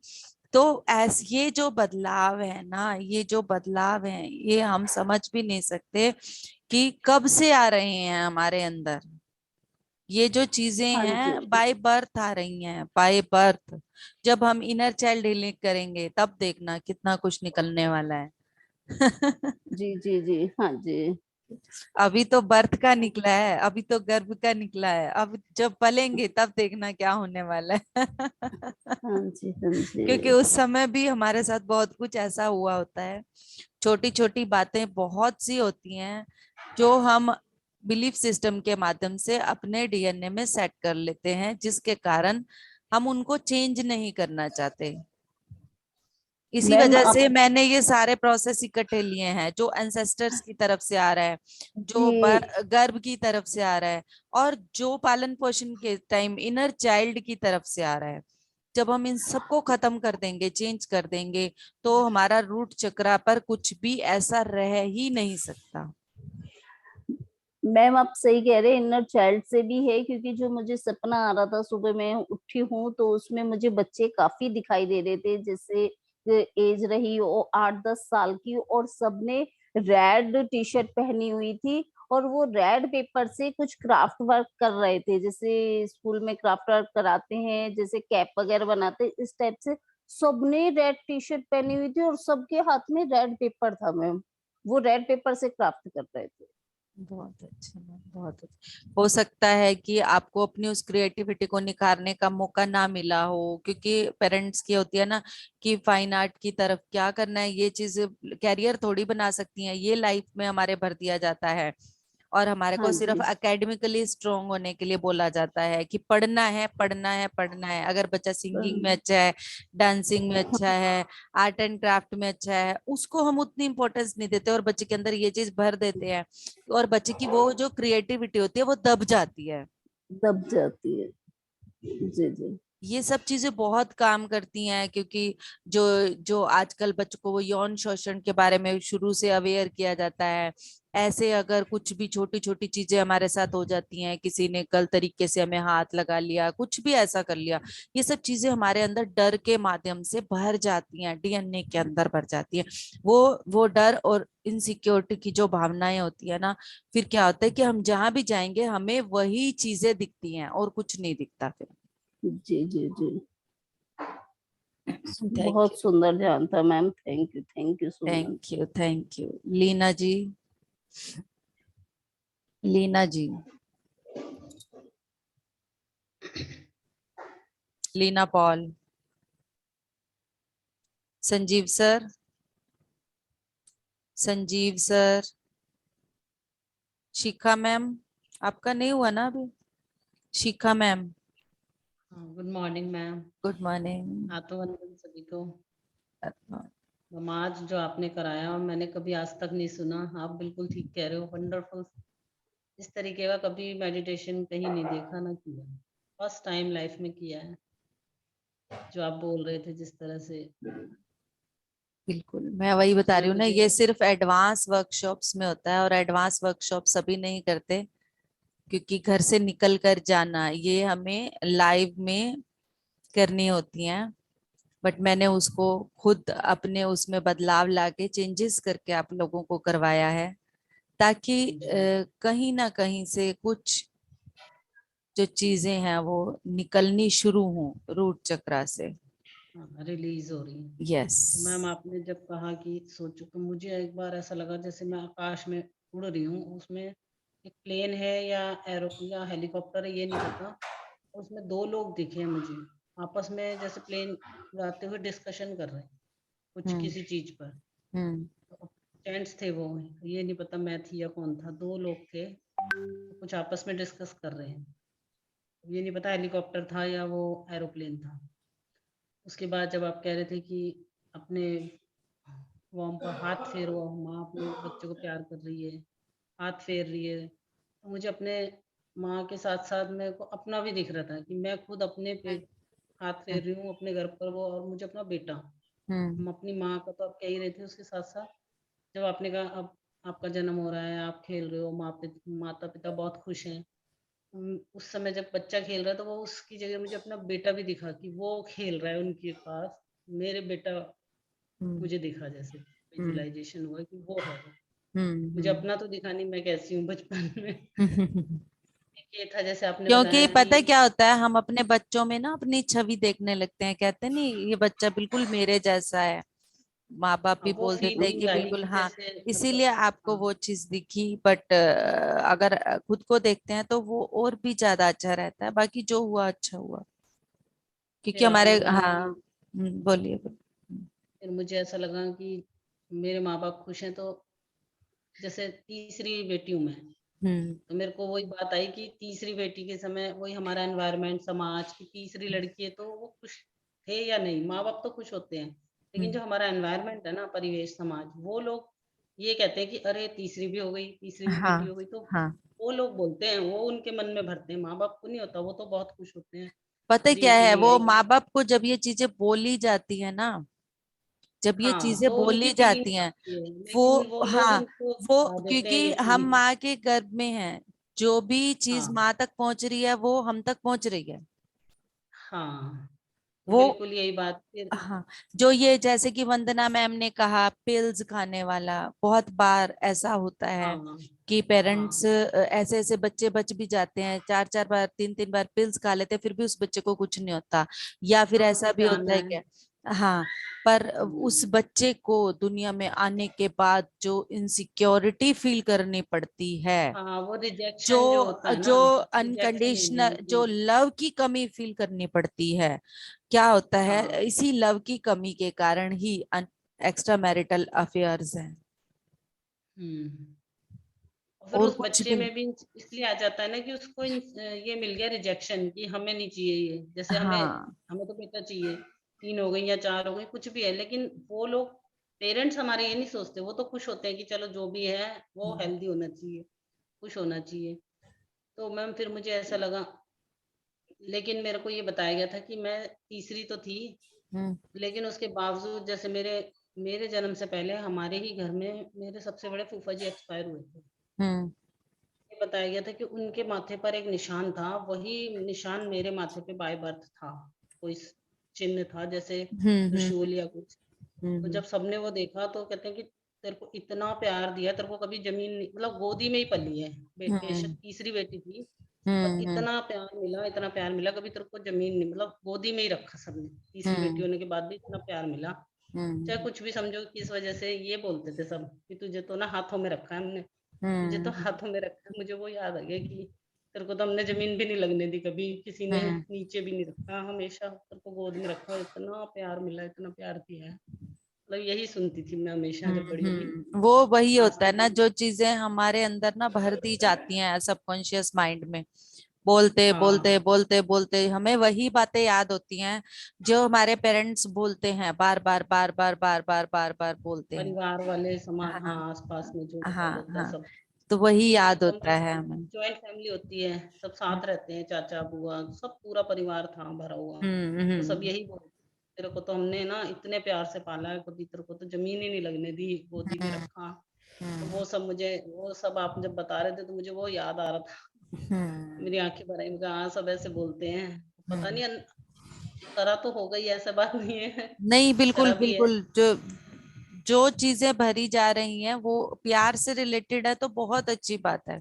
तो ये जो बदलाव है ना, ये जो बदलाव है, ये हम समझ भी नहीं सकते कि कब से आ रहे हैं हमारे अंदर। ये जो चीजें हाँ जी, हैं बाय बर्थ आ रही हैं, बाय बर्थ। जब हम इनर चाइल्ड हीलिंग करेंगे तब देखना कितना कुछ निकलने वाला है। जी जी जी, हाँ जी, अभी तो बर्थ का निकला है, अभी तो गर्भ का निकला है, अब जब पलेंगे तब देखना क्या होने वाला है। हाँ जी, हाँ क्योंकि जी, उस समय भी हमारे साथ बहुत कुछ ऐसा हुआ होता है। छोटी छोटी बातें बहुत सी होती हैं जो हम बिलीफ सिस्टम के माध्यम से अपने डीएनए में सेट कर लेते हैं, जिसके कारण हम उनको चेंज नहीं करना चाहते। इसी मैम वजह आप से मैंने ये सारे प्रोसेस इकट्ठे लिए हैं, जो एंसेस्टर्स की तरफ से आ रहा है, जो जी गर्भ की तरफ से आ रहा है, और जो पालन पोषण के टाइम इनर चाइल्ड की तरफ से आ रहा है। जब हम इन सबको खत्म कर देंगे, चेंज कर देंगे, तो हमारा रूट चक्रा पर कुछ भी ऐसा रह ही नहीं सकता। मैम आप सही कह रहे हैं, इनर चाइल्ड से भी है, क्योंकि जो मुझे सपना आ रहा था, सुबह मैं उठी हूँ तो उसमें मुझे बच्चे काफी दिखाई दे रहे थे, जैसे एज रही वो 8-10 साल की, और सबने रेड टी शर्ट पहनी हुई थी, और वो रेड पेपर से कुछ क्राफ्ट वर्क कर रहे थे, जैसे स्कूल में क्राफ्ट वर्क कराते हैं, जैसे कैप वगैरह बनाते हैं, इस टाइप से सबने रेड टी शर्ट पहनी हुई थी और सबके हाथ में रेड पेपर था मैम, वो रेड पेपर से क्राफ्ट कर रहे थे। बहुत अच्छा मैम, बहुत अच्छा। हो सकता है कि आपको अपनी उस क्रिएटिविटी को निखारने का मौका ना मिला हो, क्योंकि पेरेंट्स की होती है ना कि फाइन आर्ट की तरफ क्या करना है, ये चीज कैरियर थोड़ी बना सकती है, ये लाइफ में हमारे भर दिया जाता है, और हमारे को हाँ सिर्फ जी एकेडमिकली स्ट्रोंग होने के लिए बोला जाता है कि पढ़ना है, पढ़ना है, पढ़ना है। अगर बच्चा सिंगिंग में अच्छा है, डांसिंग में अच्छा है, आर्ट एंड क्राफ्ट में अच्छा है, उसको हम उतनी इंपॉर्टेंस नहीं देते और बच्चे के अंदर ये चीज भर देते हैं, और बच्चे की वो जो क्रिएटिविटी होती है वो दब जाती है। दब जाती है। जी जी ये सब चीजें बहुत काम करती हैं, क्योंकि जो जो आजकल बच्चों को वो यौन शोषण के बारे में शुरू से अवेयर किया जाता है। ऐसे अगर कुछ भी छोटी छोटी चीजें हमारे साथ हो जाती हैं, किसी ने गलत तरीके से हमें हाथ लगा लिया, कुछ भी ऐसा कर लिया, ये सब चीजें हमारे अंदर डर के माध्यम से भर जाती हैं, डीएनए के अंदर भर जाती हैं। वो डर और इनसिक्योरिटी की जो भावनाएं होती है ना, फिर क्या होता है कि हम जहां भी जाएंगे हमें वही चीजें दिखती हैं और कुछ नहीं दिखता फिर। जी जी जी थैंक बहुत सुंदर ध्यान था ma'am, thank you so much. Thank you thank you. Leena ji, Leena ji, Leena Paul, Sanjeev sir, Sanjeev sir, Shikha ma'am, आपका नहीं हुआ ना अभी? Shikha ma'am, good morning ma'am. Good morning. आत्मवंदन सभी को। मैम आज जो आपने कराया और मैंने कभी आज तक नहीं सुना, आप बिल्कुल ठीक कह रहे हो, वंडरफुल। इस तरीके का कभी मेडिटेशन कहीं नहीं देखा ना किया, फर्स्ट टाइम लाइफ में किया है, जो आप बोल रहे थे जिस तरह से। बिल्कुल, मैं वही बता उसमें रही हूँ ना, मुझे ये सिर्फ एडवांस वर्कशॉप्स में होता है, और एडवांस वर्कशॉप सभी नहीं करते, क्योंकि घर से निकल कर जाना ये हमें लाइव में करनी होती हैं। बट मैंने उसको खुद अपने उसमें बदलाव लाके चेंजेस करके आप लोगों को करवाया है, ताकि कहीं ना कहीं से कुछ जो चीजें हैं वो निकलनी शुरू हो रूट चक्रा से। रिलीज हो रही है। यस। तो मैम आपने जब कहा कि सोचो, तो मुझे एक बार ऐसा लगा जैसे मैं आकाश में उड़ रही हूँ, उसमें एक प्लेन है या एरो या हेलीकॉप्टर है ये नहीं पता, उसमें दो लोग दिखे मुझे आपस में, जैसे प्लेन उड़ाते हुए डिस्कशन कर रहे हैं कुछ किसी चीज पर। जेंट्स थे वो, ये नहीं पता मैं थी या कौन था, दो लोग थे कुछ आपस में डिस्कस कर रहे हैं, ये नहीं पता हेलीकॉप्टर था या वो एरोप्लेन था। उसके बाद जब आप कह रहे थे कि अपने वॉर्म पर हाथ फेरो, माँ अपने बच्चे को प्यार कर रही है, हाथ फेर रही है, तो मुझे अपने माँ के साथ साथ मेरे को अपना भी दिख रहा था कि मैं खुद अपने पे हाथ फेर रही हूँ अपने घर पर वो, और मुझे अपना बेटा, हम अपनी माँ का तो आप कह ही रहे थे, उसके साथ साथ जब आपने कहा अब आपका जन्म हो रहा है, आप खेल रहे हो, माता पिता बहुत खुश हैं, उस समय जब बच्चा खेल रहा है तो वो उसकी जगह मुझे अपना बेटा भी दिखा कि वो खेल रहा है उनके पास, मेरे बेटा मुझे दिखा, जैसे विजुअलाइजेशन हुआ कि वो है वो। मुझे अपना तो दिखा नहीं मैं कैसी हूँ बचपन में। ये था जैसे आपने क्योंकि बताया पता है कि क्या होता है, हम अपने बच्चों में ना अपनी छवि देखने लगते हैं, कहते हैं नहीं ये बच्चा बिल्कुल मेरे जैसा है, माँ बाप भी वो बोल देते हैं फीलिंग कि आई बिल्कुल कि हाँ, जैसे इसीलिए मतलब आपको हाँ, वो चीज दिखी। बट अगर खुद को देखते हैं तो वो और भी ज्यादा अच्छा रहता है, बाकी जो हुआ अच्छा हुआ, क्योंकि फिर आपने हमारे कहा हाँ। कि बोलिए बोलिए। फिर मुझे ऐसा लगा कि मेरे माँ बाप खुश हैं, तो जैसे तीसरी बेटी हूँ मैं, तो मेरे को वही बात आई कि तीसरी बेटी के समय वही हमारा एनवायरनमेंट समाज की तीसरी लड़की है, तो वो खुश थे या नहीं, माँ बाप तो खुश होते हैं लेकिन जो हमारा एनवायरनमेंट है ना, परिवेश, समाज, वो लोग ये कहते हैं कि अरे तीसरी भी हो गई, तीसरी भी बेटी हाँ हो गई, तो हाँ। वो लोग बोलते हैं, वो उनके मन में भरते हैं, माँ बाप को नहीं होता, वो तो बहुत खुश होते हैं पता है क्या है, बेटी वो है। माँ बाप को जब ये चीजें बोली जाती है ना, जब ये हाँ, चीजें तो उनकी बोली फीलिंग जाती हैं, आती है, वो, लेकिन वो लोग हाँ, उनको वो भुला देते हैं क्योंकि ये हम चीज। माँ के गर्भ में हैं, जो भी चीज हाँ माँ तक पहुंच रही है वो हम तक पहुंच रही है। हाँ, तो वो, बिल्कुल यही बात फिर। हाँ, जो ये जैसे कि वंदना मैम ने कहा पिल्स खाने वाला, बहुत बार ऐसा होता है हाँ कि पेरेंट्स हाँ, ऐसे ऐसे बच्चे बच भी जाते हैं, 4 4 बार 3 3 बार पिल्स खा लेते हैं, फिर भी उस बच्चे को कुछ नहीं होता। या फिर हाँ ऐसा भी जैसे होता आना है है। क्या, हाँ, पर उस बच्चे को दुनिया में आने के बाद जो इनसिक्योरिटी फील करनी पड़ती है, हाँ, वो जो रिजेक्शन जो होता है ना, जो रिजेक्शन अनकंडीशनल जो बिल्कुल। लव की कमी फील करनी पड़ती है, क्या होता है, हाँ। इसी लव की कमी के कारण ही एक्स्ट्रा मैरिटल अफेयर्स हैं, और फिर और उस कुछ बच्चे भी नहीं। में भी इसलिए आ जाता है ना कि उसको ये मिल गया रिजेक्शन, कि हमें नहीं चाहिए ये, जैसे हमें हाँ। हमें तो बेटा चाहिए, 3 हो गई या 4 हो गई, कुछ भी है, लेकिन वो लोग, पेरेंट्स हमारे ये नहीं सोचते, वो तो खुश होते हैं कि चलो जो भी है वो हेल्दी होना चाहिए, खुश होना चाहिए। तो मैम फिर मुझे ऐसा लगा, लेकिन मेरे को ये बताया गया था कि मैं तीसरी तो थी, हम्म लेकिन उसके बावजूद जैसे मेरे मेरे जन्म से पहले हमारे ही घर में मेरे सबसे बड़े फूफा जी एक्सपायर हुए थे। हम्म ये बताया गया था कि उनके माथे पर एक निशान था, वही निशान मेरे माथे पे बाय बर्थ था, कोई चिन्ह था जैसे हम्म हम्म त्रिशूल या कुछ। तो हम्म जब सबने वो देखा तो कहते हैं कि तेरे को इतना प्यार दिया, तेरे को कभी जमीन नहीं, मतलब गोदी में ही पली है, बेशक हम्म तीसरी बेटी थी, पर हम्म हम्म इतना प्यार मिला, इतना प्यार मिला, कभी तेरे को जमीन नहीं, मतलब गोदी में ही रखा सबने, तीसरी बेटी हम्म होने के बाद भी इतना प्यार मिला। चाहे हम्म कुछ भी समझो किस वजह से, ये बोलते थे सब कि तुझे तो ना हाथों में रखा है हमने, तुझे तो हम्म हाथों में रखा है। मुझे वो याद आ गया कि तेरे को तो हमने जमीन भी नहीं लगने दी, कभी किसी ने हम्म नीचे भी नहीं रखा, हमेशा तेरे को गोद में रखा, इतना प्यार मिला, इतना प्यार दिया है। मतलब यही सुनती थी मैं हमेशा जब बड़ी हुई, वो वही आज होता है तक ना, भी। जो चीजें हमारे अंदर ना भर दी जाती हैं सबकॉन्शियस माइंड में, बोलते हाँ, बोलते बोलते बोलते हमें वही बातें याद होती हैं जो हमारे पेरेंट्स बोलते हैं, बार बार बार बार बार बार बार बार बोलते हैं। परिवार वाले, समाज, हाँ, हाँ आस-पास में जो हाँ होता है हाँ, सब। तो वही क्योंकि याद होता है समझो हमें। जॉइंट फैमिली होती है, सब साथ रहते हैं, चाचा, बुआ, सब पूरा परिवार था भरा हुआ। तो सब हम्म यही बोलते, तेरे को तो हमने ना इतने प्यार से पाला है, कभी तेरे को तो जमीन ही नहीं लगने दी, गोदी में हम्म रखा। तो हम्म वो सब मुझे, वो सब आप जब बता रहे थे तो मुझे वो याद आ रहा था। हम्म मेरी आंखें भर आई, मैं कहा हाँ सब ऐसे बोलते हैं, पता हम्म। नहीं करा तो होगा ही, ऐसा बात नहीं है, नहीं, बिल्कुल करा भी है। बिल्कुल, जो जो चीजें भरी जा रही हैं वो प्यार से रिलेटेड है तो बहुत अच्छी बात है,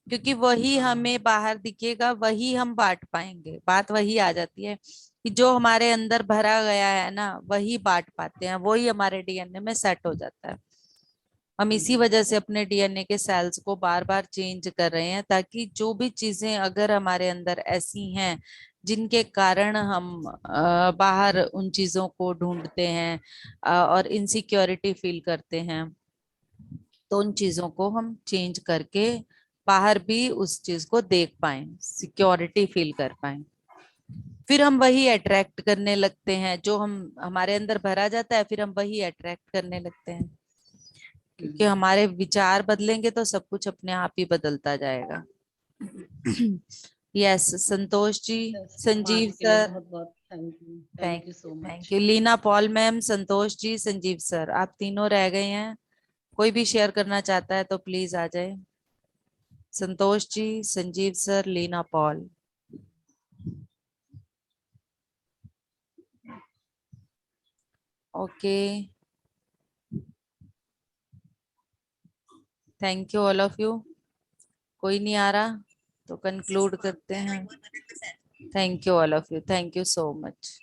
क्योंकि वही हाँ हमें बाहर दिखेगा, वही हम बांट पाएंगे। बात वही आ जाती है कि जो हमारे अंदर भरा गया है ना वही बांट पाते हैं, वही हमारे डीएनए में सेट हो जाता है। हम इसी वजह से अपने डीएनए के सेल्स को बार बार चेंज कर रहे हैं, ताकि जो भी चीजें अगर हमारे अंदर ऐसी हैं जिनके कारण हम बाहर उन चीजों को ढूंढते हैं और इनसिक्योरिटी फील करते हैं, तो उन चीजों को हम चेंज करके बाहर भी उस चीज को देख पाए, सिक्योरिटी फील कर पाए। फिर हम वही अट्रैक्ट करने लगते हैं, जो हम हमारे अंदर भरा जाता है फिर हम वही अट्रैक्ट करने लगते हैं, क्योंकि हमारे विचार बदलेंगे तो सब कुछ अपने आप ही बदलता जाएगा। यस, संतोष जी, संजीव बात के लिए सर, बहुत बहुत thank thank you so thank much. You, Leena Paul ma'am, Santosh ji, Sanjeev sir, आप तीनों रह गए हैं। कोई भी शेयर करना चाहता है तो प्लीज आ जाए। Santosh ji, Sanjeev sir, Leena Paul. Okay, thank you all of you. कोई नहीं आ रहा तो कंक्लूड करते हैं। Thank you all of you, thank you so much.